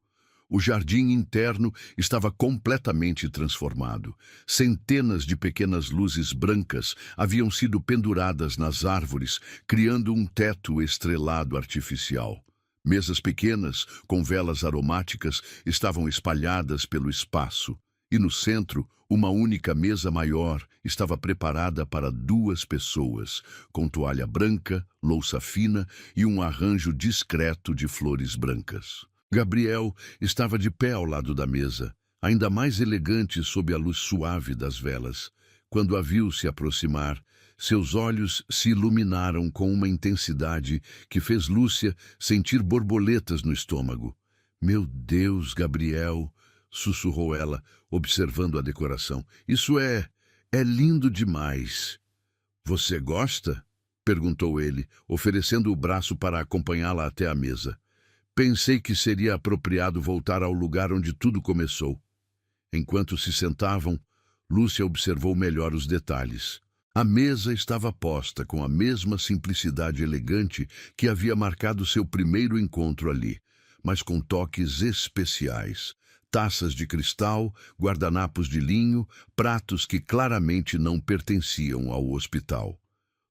O jardim interno estava completamente transformado. Centenas de pequenas luzes brancas haviam sido penduradas nas árvores, criando um teto estrelado artificial. Mesas pequenas, com velas aromáticas, estavam espalhadas pelo espaço. E no centro, uma única mesa maior estava preparada para 2 pessoas, com toalha branca, louça fina e um arranjo discreto de flores brancas. Gabriel estava de pé ao lado da mesa, ainda mais elegante sob a luz suave das velas. Quando a viu se aproximar, seus olhos se iluminaram com uma intensidade que fez Lúcia sentir borboletas no estômago. "Meu Deus, Gabriel!" sussurrou ela, observando a decoração. "Isso é lindo demais." "Você gosta?" perguntou ele, oferecendo o braço para acompanhá-la até a mesa. "Pensei que seria apropriado voltar ao lugar onde tudo começou." Enquanto se sentavam, Lúcia observou melhor os detalhes. A mesa estava posta com a mesma simplicidade elegante que havia marcado seu primeiro encontro ali, mas com toques especiais. Taças de cristal, guardanapos de linho, pratos que claramente não pertenciam ao hospital.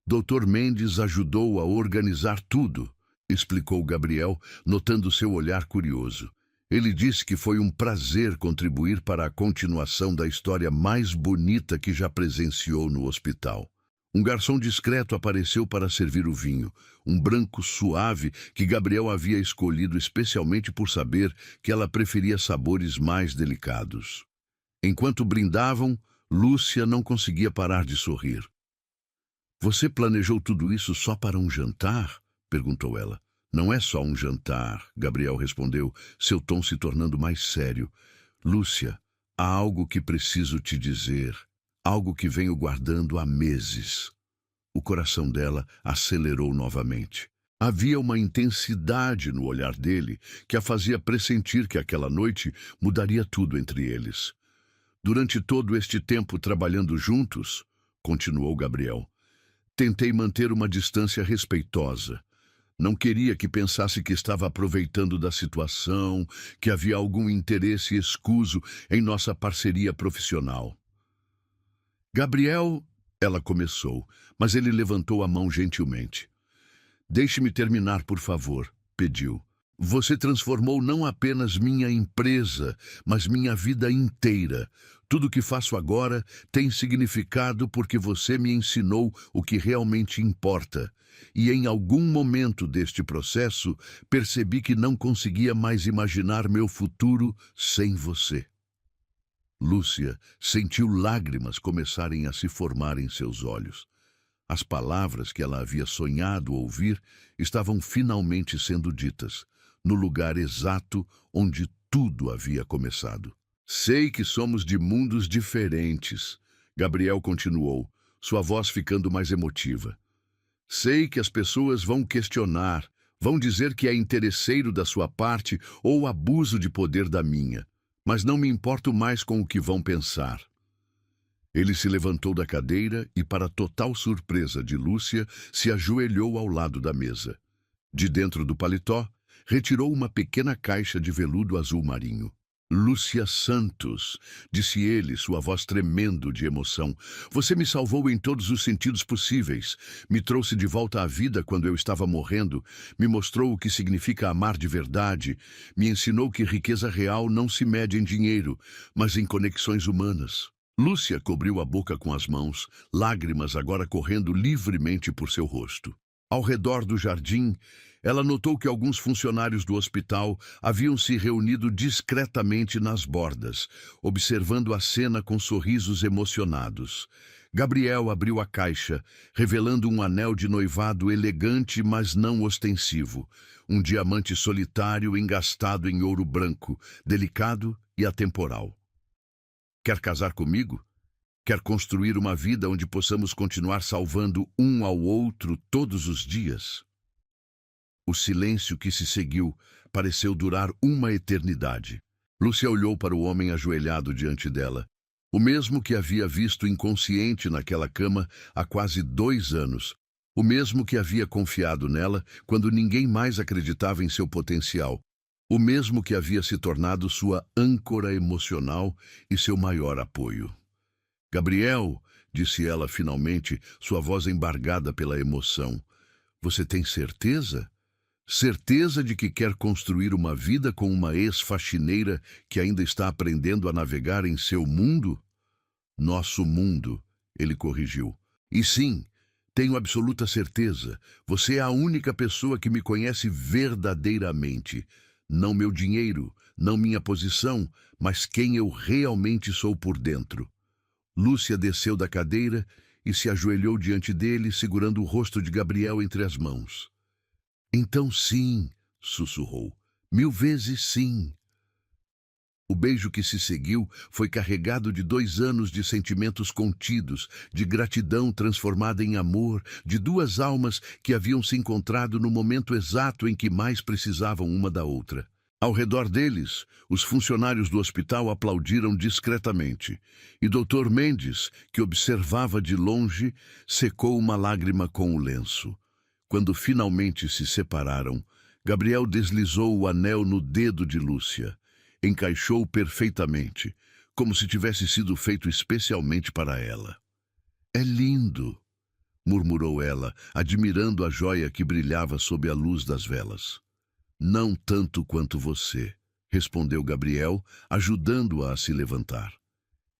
Dr. Mendes ajudou a organizar tudo, explicou Gabriel, notando seu olhar curioso. Ele disse que foi um prazer contribuir para a continuação da história mais bonita que já presenciou no hospital. Um garçom discreto apareceu para servir o vinho, um branco suave que Gabriel havia escolhido especialmente por saber que ela preferia sabores mais delicados. Enquanto brindavam, Lúcia não conseguia parar de sorrir. "Você planejou tudo isso só para um jantar?" perguntou ela. "Não é só um jantar", Gabriel respondeu, seu tom se tornando mais sério. "Lúcia, há algo que preciso te dizer. Algo que venho guardando há meses." O coração dela acelerou novamente. Havia uma intensidade no olhar dele que a fazia pressentir que aquela noite mudaria tudo entre eles. "Durante todo este tempo trabalhando juntos", continuou Gabriel, "tentei manter uma distância respeitosa. Não queria que pensasse que estava aproveitando da situação, que havia algum interesse escuso em nossa parceria profissional." "Gabriel", ela começou, mas ele levantou a mão gentilmente. "Deixe-me terminar, por favor", pediu. "Você transformou não apenas minha empresa, mas minha vida inteira. Tudo o que faço agora tem significado porque você me ensinou o que realmente importa. E em algum momento deste processo, percebi que não conseguia mais imaginar meu futuro sem você." Lúcia sentiu lágrimas começarem a se formar em seus olhos. As palavras que ela havia sonhado ouvir estavam finalmente sendo ditas, no lugar exato onde tudo havia começado. "Sei que somos de mundos diferentes", Gabriel continuou, sua voz ficando mais emotiva. "Sei que as pessoas vão questionar, vão dizer que é interesseiro da sua parte ou abuso de poder da minha. Mas não me importo mais com o que vão pensar." Ele se levantou da cadeira e, para total surpresa de Lúcia, se ajoelhou ao lado da mesa. De dentro do paletó, retirou uma pequena caixa de veludo azul marinho. "Lúcia Santos", disse ele, sua voz tremendo de emoção. "Você me salvou em todos os sentidos possíveis. Me trouxe de volta à vida quando eu estava morrendo. Me mostrou o que significa amar de verdade. Me ensinou que riqueza real não se mede em dinheiro, mas em conexões humanas." Lúcia cobriu a boca com as mãos, lágrimas agora correndo livremente por seu rosto. Ao redor do jardim, ela notou que alguns funcionários do hospital haviam se reunido discretamente nas bordas, observando a cena com sorrisos emocionados. Gabriel abriu a caixa, revelando um anel de noivado elegante, mas não ostensivo. Um diamante solitário engastado em ouro branco, delicado e atemporal. "Quer casar comigo? Quer construir uma vida onde possamos continuar salvando um ao outro todos os dias?" O silêncio que se seguiu pareceu durar uma eternidade. Lúcia olhou para o homem ajoelhado diante dela. O mesmo que havia visto inconsciente naquela cama há quase 2 anos. O mesmo que havia confiado nela quando ninguém mais acreditava em seu potencial. O mesmo que havia se tornado sua âncora emocional e seu maior apoio. Gabriel, disse ela finalmente, sua voz embargada pela emoção. Você tem certeza? Certeza de que quer construir uma vida com uma ex-faxineira que ainda está aprendendo a navegar em seu mundo? Nosso mundo, ele corrigiu. E sim, tenho absoluta certeza. Você é a única pessoa que me conhece verdadeiramente. Não meu dinheiro, não minha posição, mas quem eu realmente sou por dentro. Lúcia desceu da cadeira e se ajoelhou diante dele, segurando o rosto de Gabriel entre as mãos. Então sim, sussurrou. 1000 vezes sim. O beijo que se seguiu foi carregado de 2 anos de sentimentos contidos, de gratidão transformada em amor, de 2 almas que haviam se encontrado no momento exato em que mais precisavam uma da outra. Ao redor deles, os funcionários do hospital aplaudiram discretamente, e Dr. Mendes, que observava de longe, secou uma lágrima com o lenço. Quando finalmente se separaram, Gabriel deslizou o anel no dedo de Lúcia. Encaixou perfeitamente, como se tivesse sido feito especialmente para ela. É lindo, murmurou ela, admirando a joia que brilhava sob a luz das velas. Não tanto quanto você, respondeu Gabriel, ajudando-a a se levantar.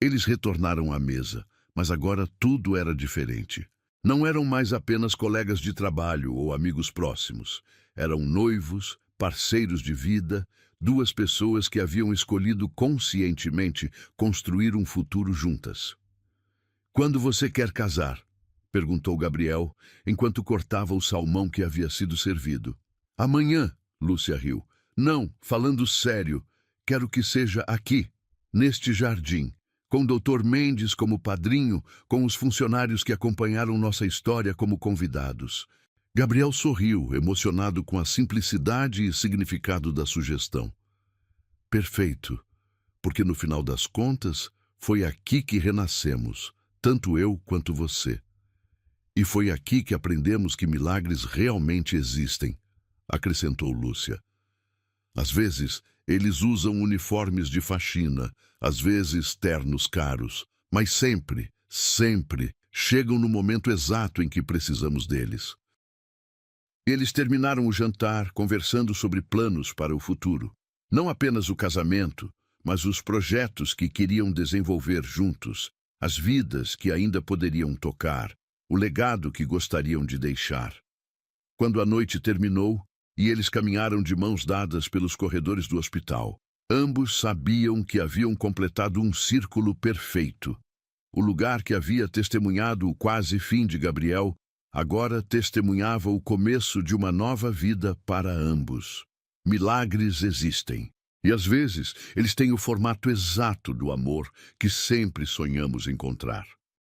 Eles retornaram à mesa, mas agora tudo era diferente. Não eram mais apenas colegas de trabalho ou amigos próximos. Eram noivos, parceiros de vida, 2 pessoas que haviam escolhido conscientemente construir um futuro juntas. Quando você quer casar? Perguntou Gabriel, enquanto cortava o salmão que havia sido servido. Amanhã, Lúcia riu. Não, falando sério, quero que seja aqui, neste jardim. Com Dr. Mendes como padrinho, com os funcionários que acompanharam nossa história como convidados. Gabriel sorriu, emocionado com a simplicidade e significado da sugestão. Perfeito, porque no final das contas, foi aqui que renascemos, tanto eu quanto você. E foi aqui que aprendemos que milagres realmente existem, acrescentou Lúcia. Às vezes, eles usam uniformes de faxina, às vezes ternos caros, mas sempre, sempre chegam no momento exato em que precisamos deles. Eles terminaram o jantar conversando sobre planos para o futuro. Não apenas o casamento, mas os projetos que queriam desenvolver juntos, as vidas que ainda poderiam tocar, o legado que gostariam de deixar. Quando a noite terminou, e eles caminharam de mãos dadas pelos corredores do hospital, ambos sabiam que haviam completado um círculo perfeito. O lugar que havia testemunhado o quase fim de Gabriel, agora testemunhava o começo de uma nova vida para ambos. Milagres existem, e às vezes eles têm o formato exato do amor que sempre sonhamos encontrar.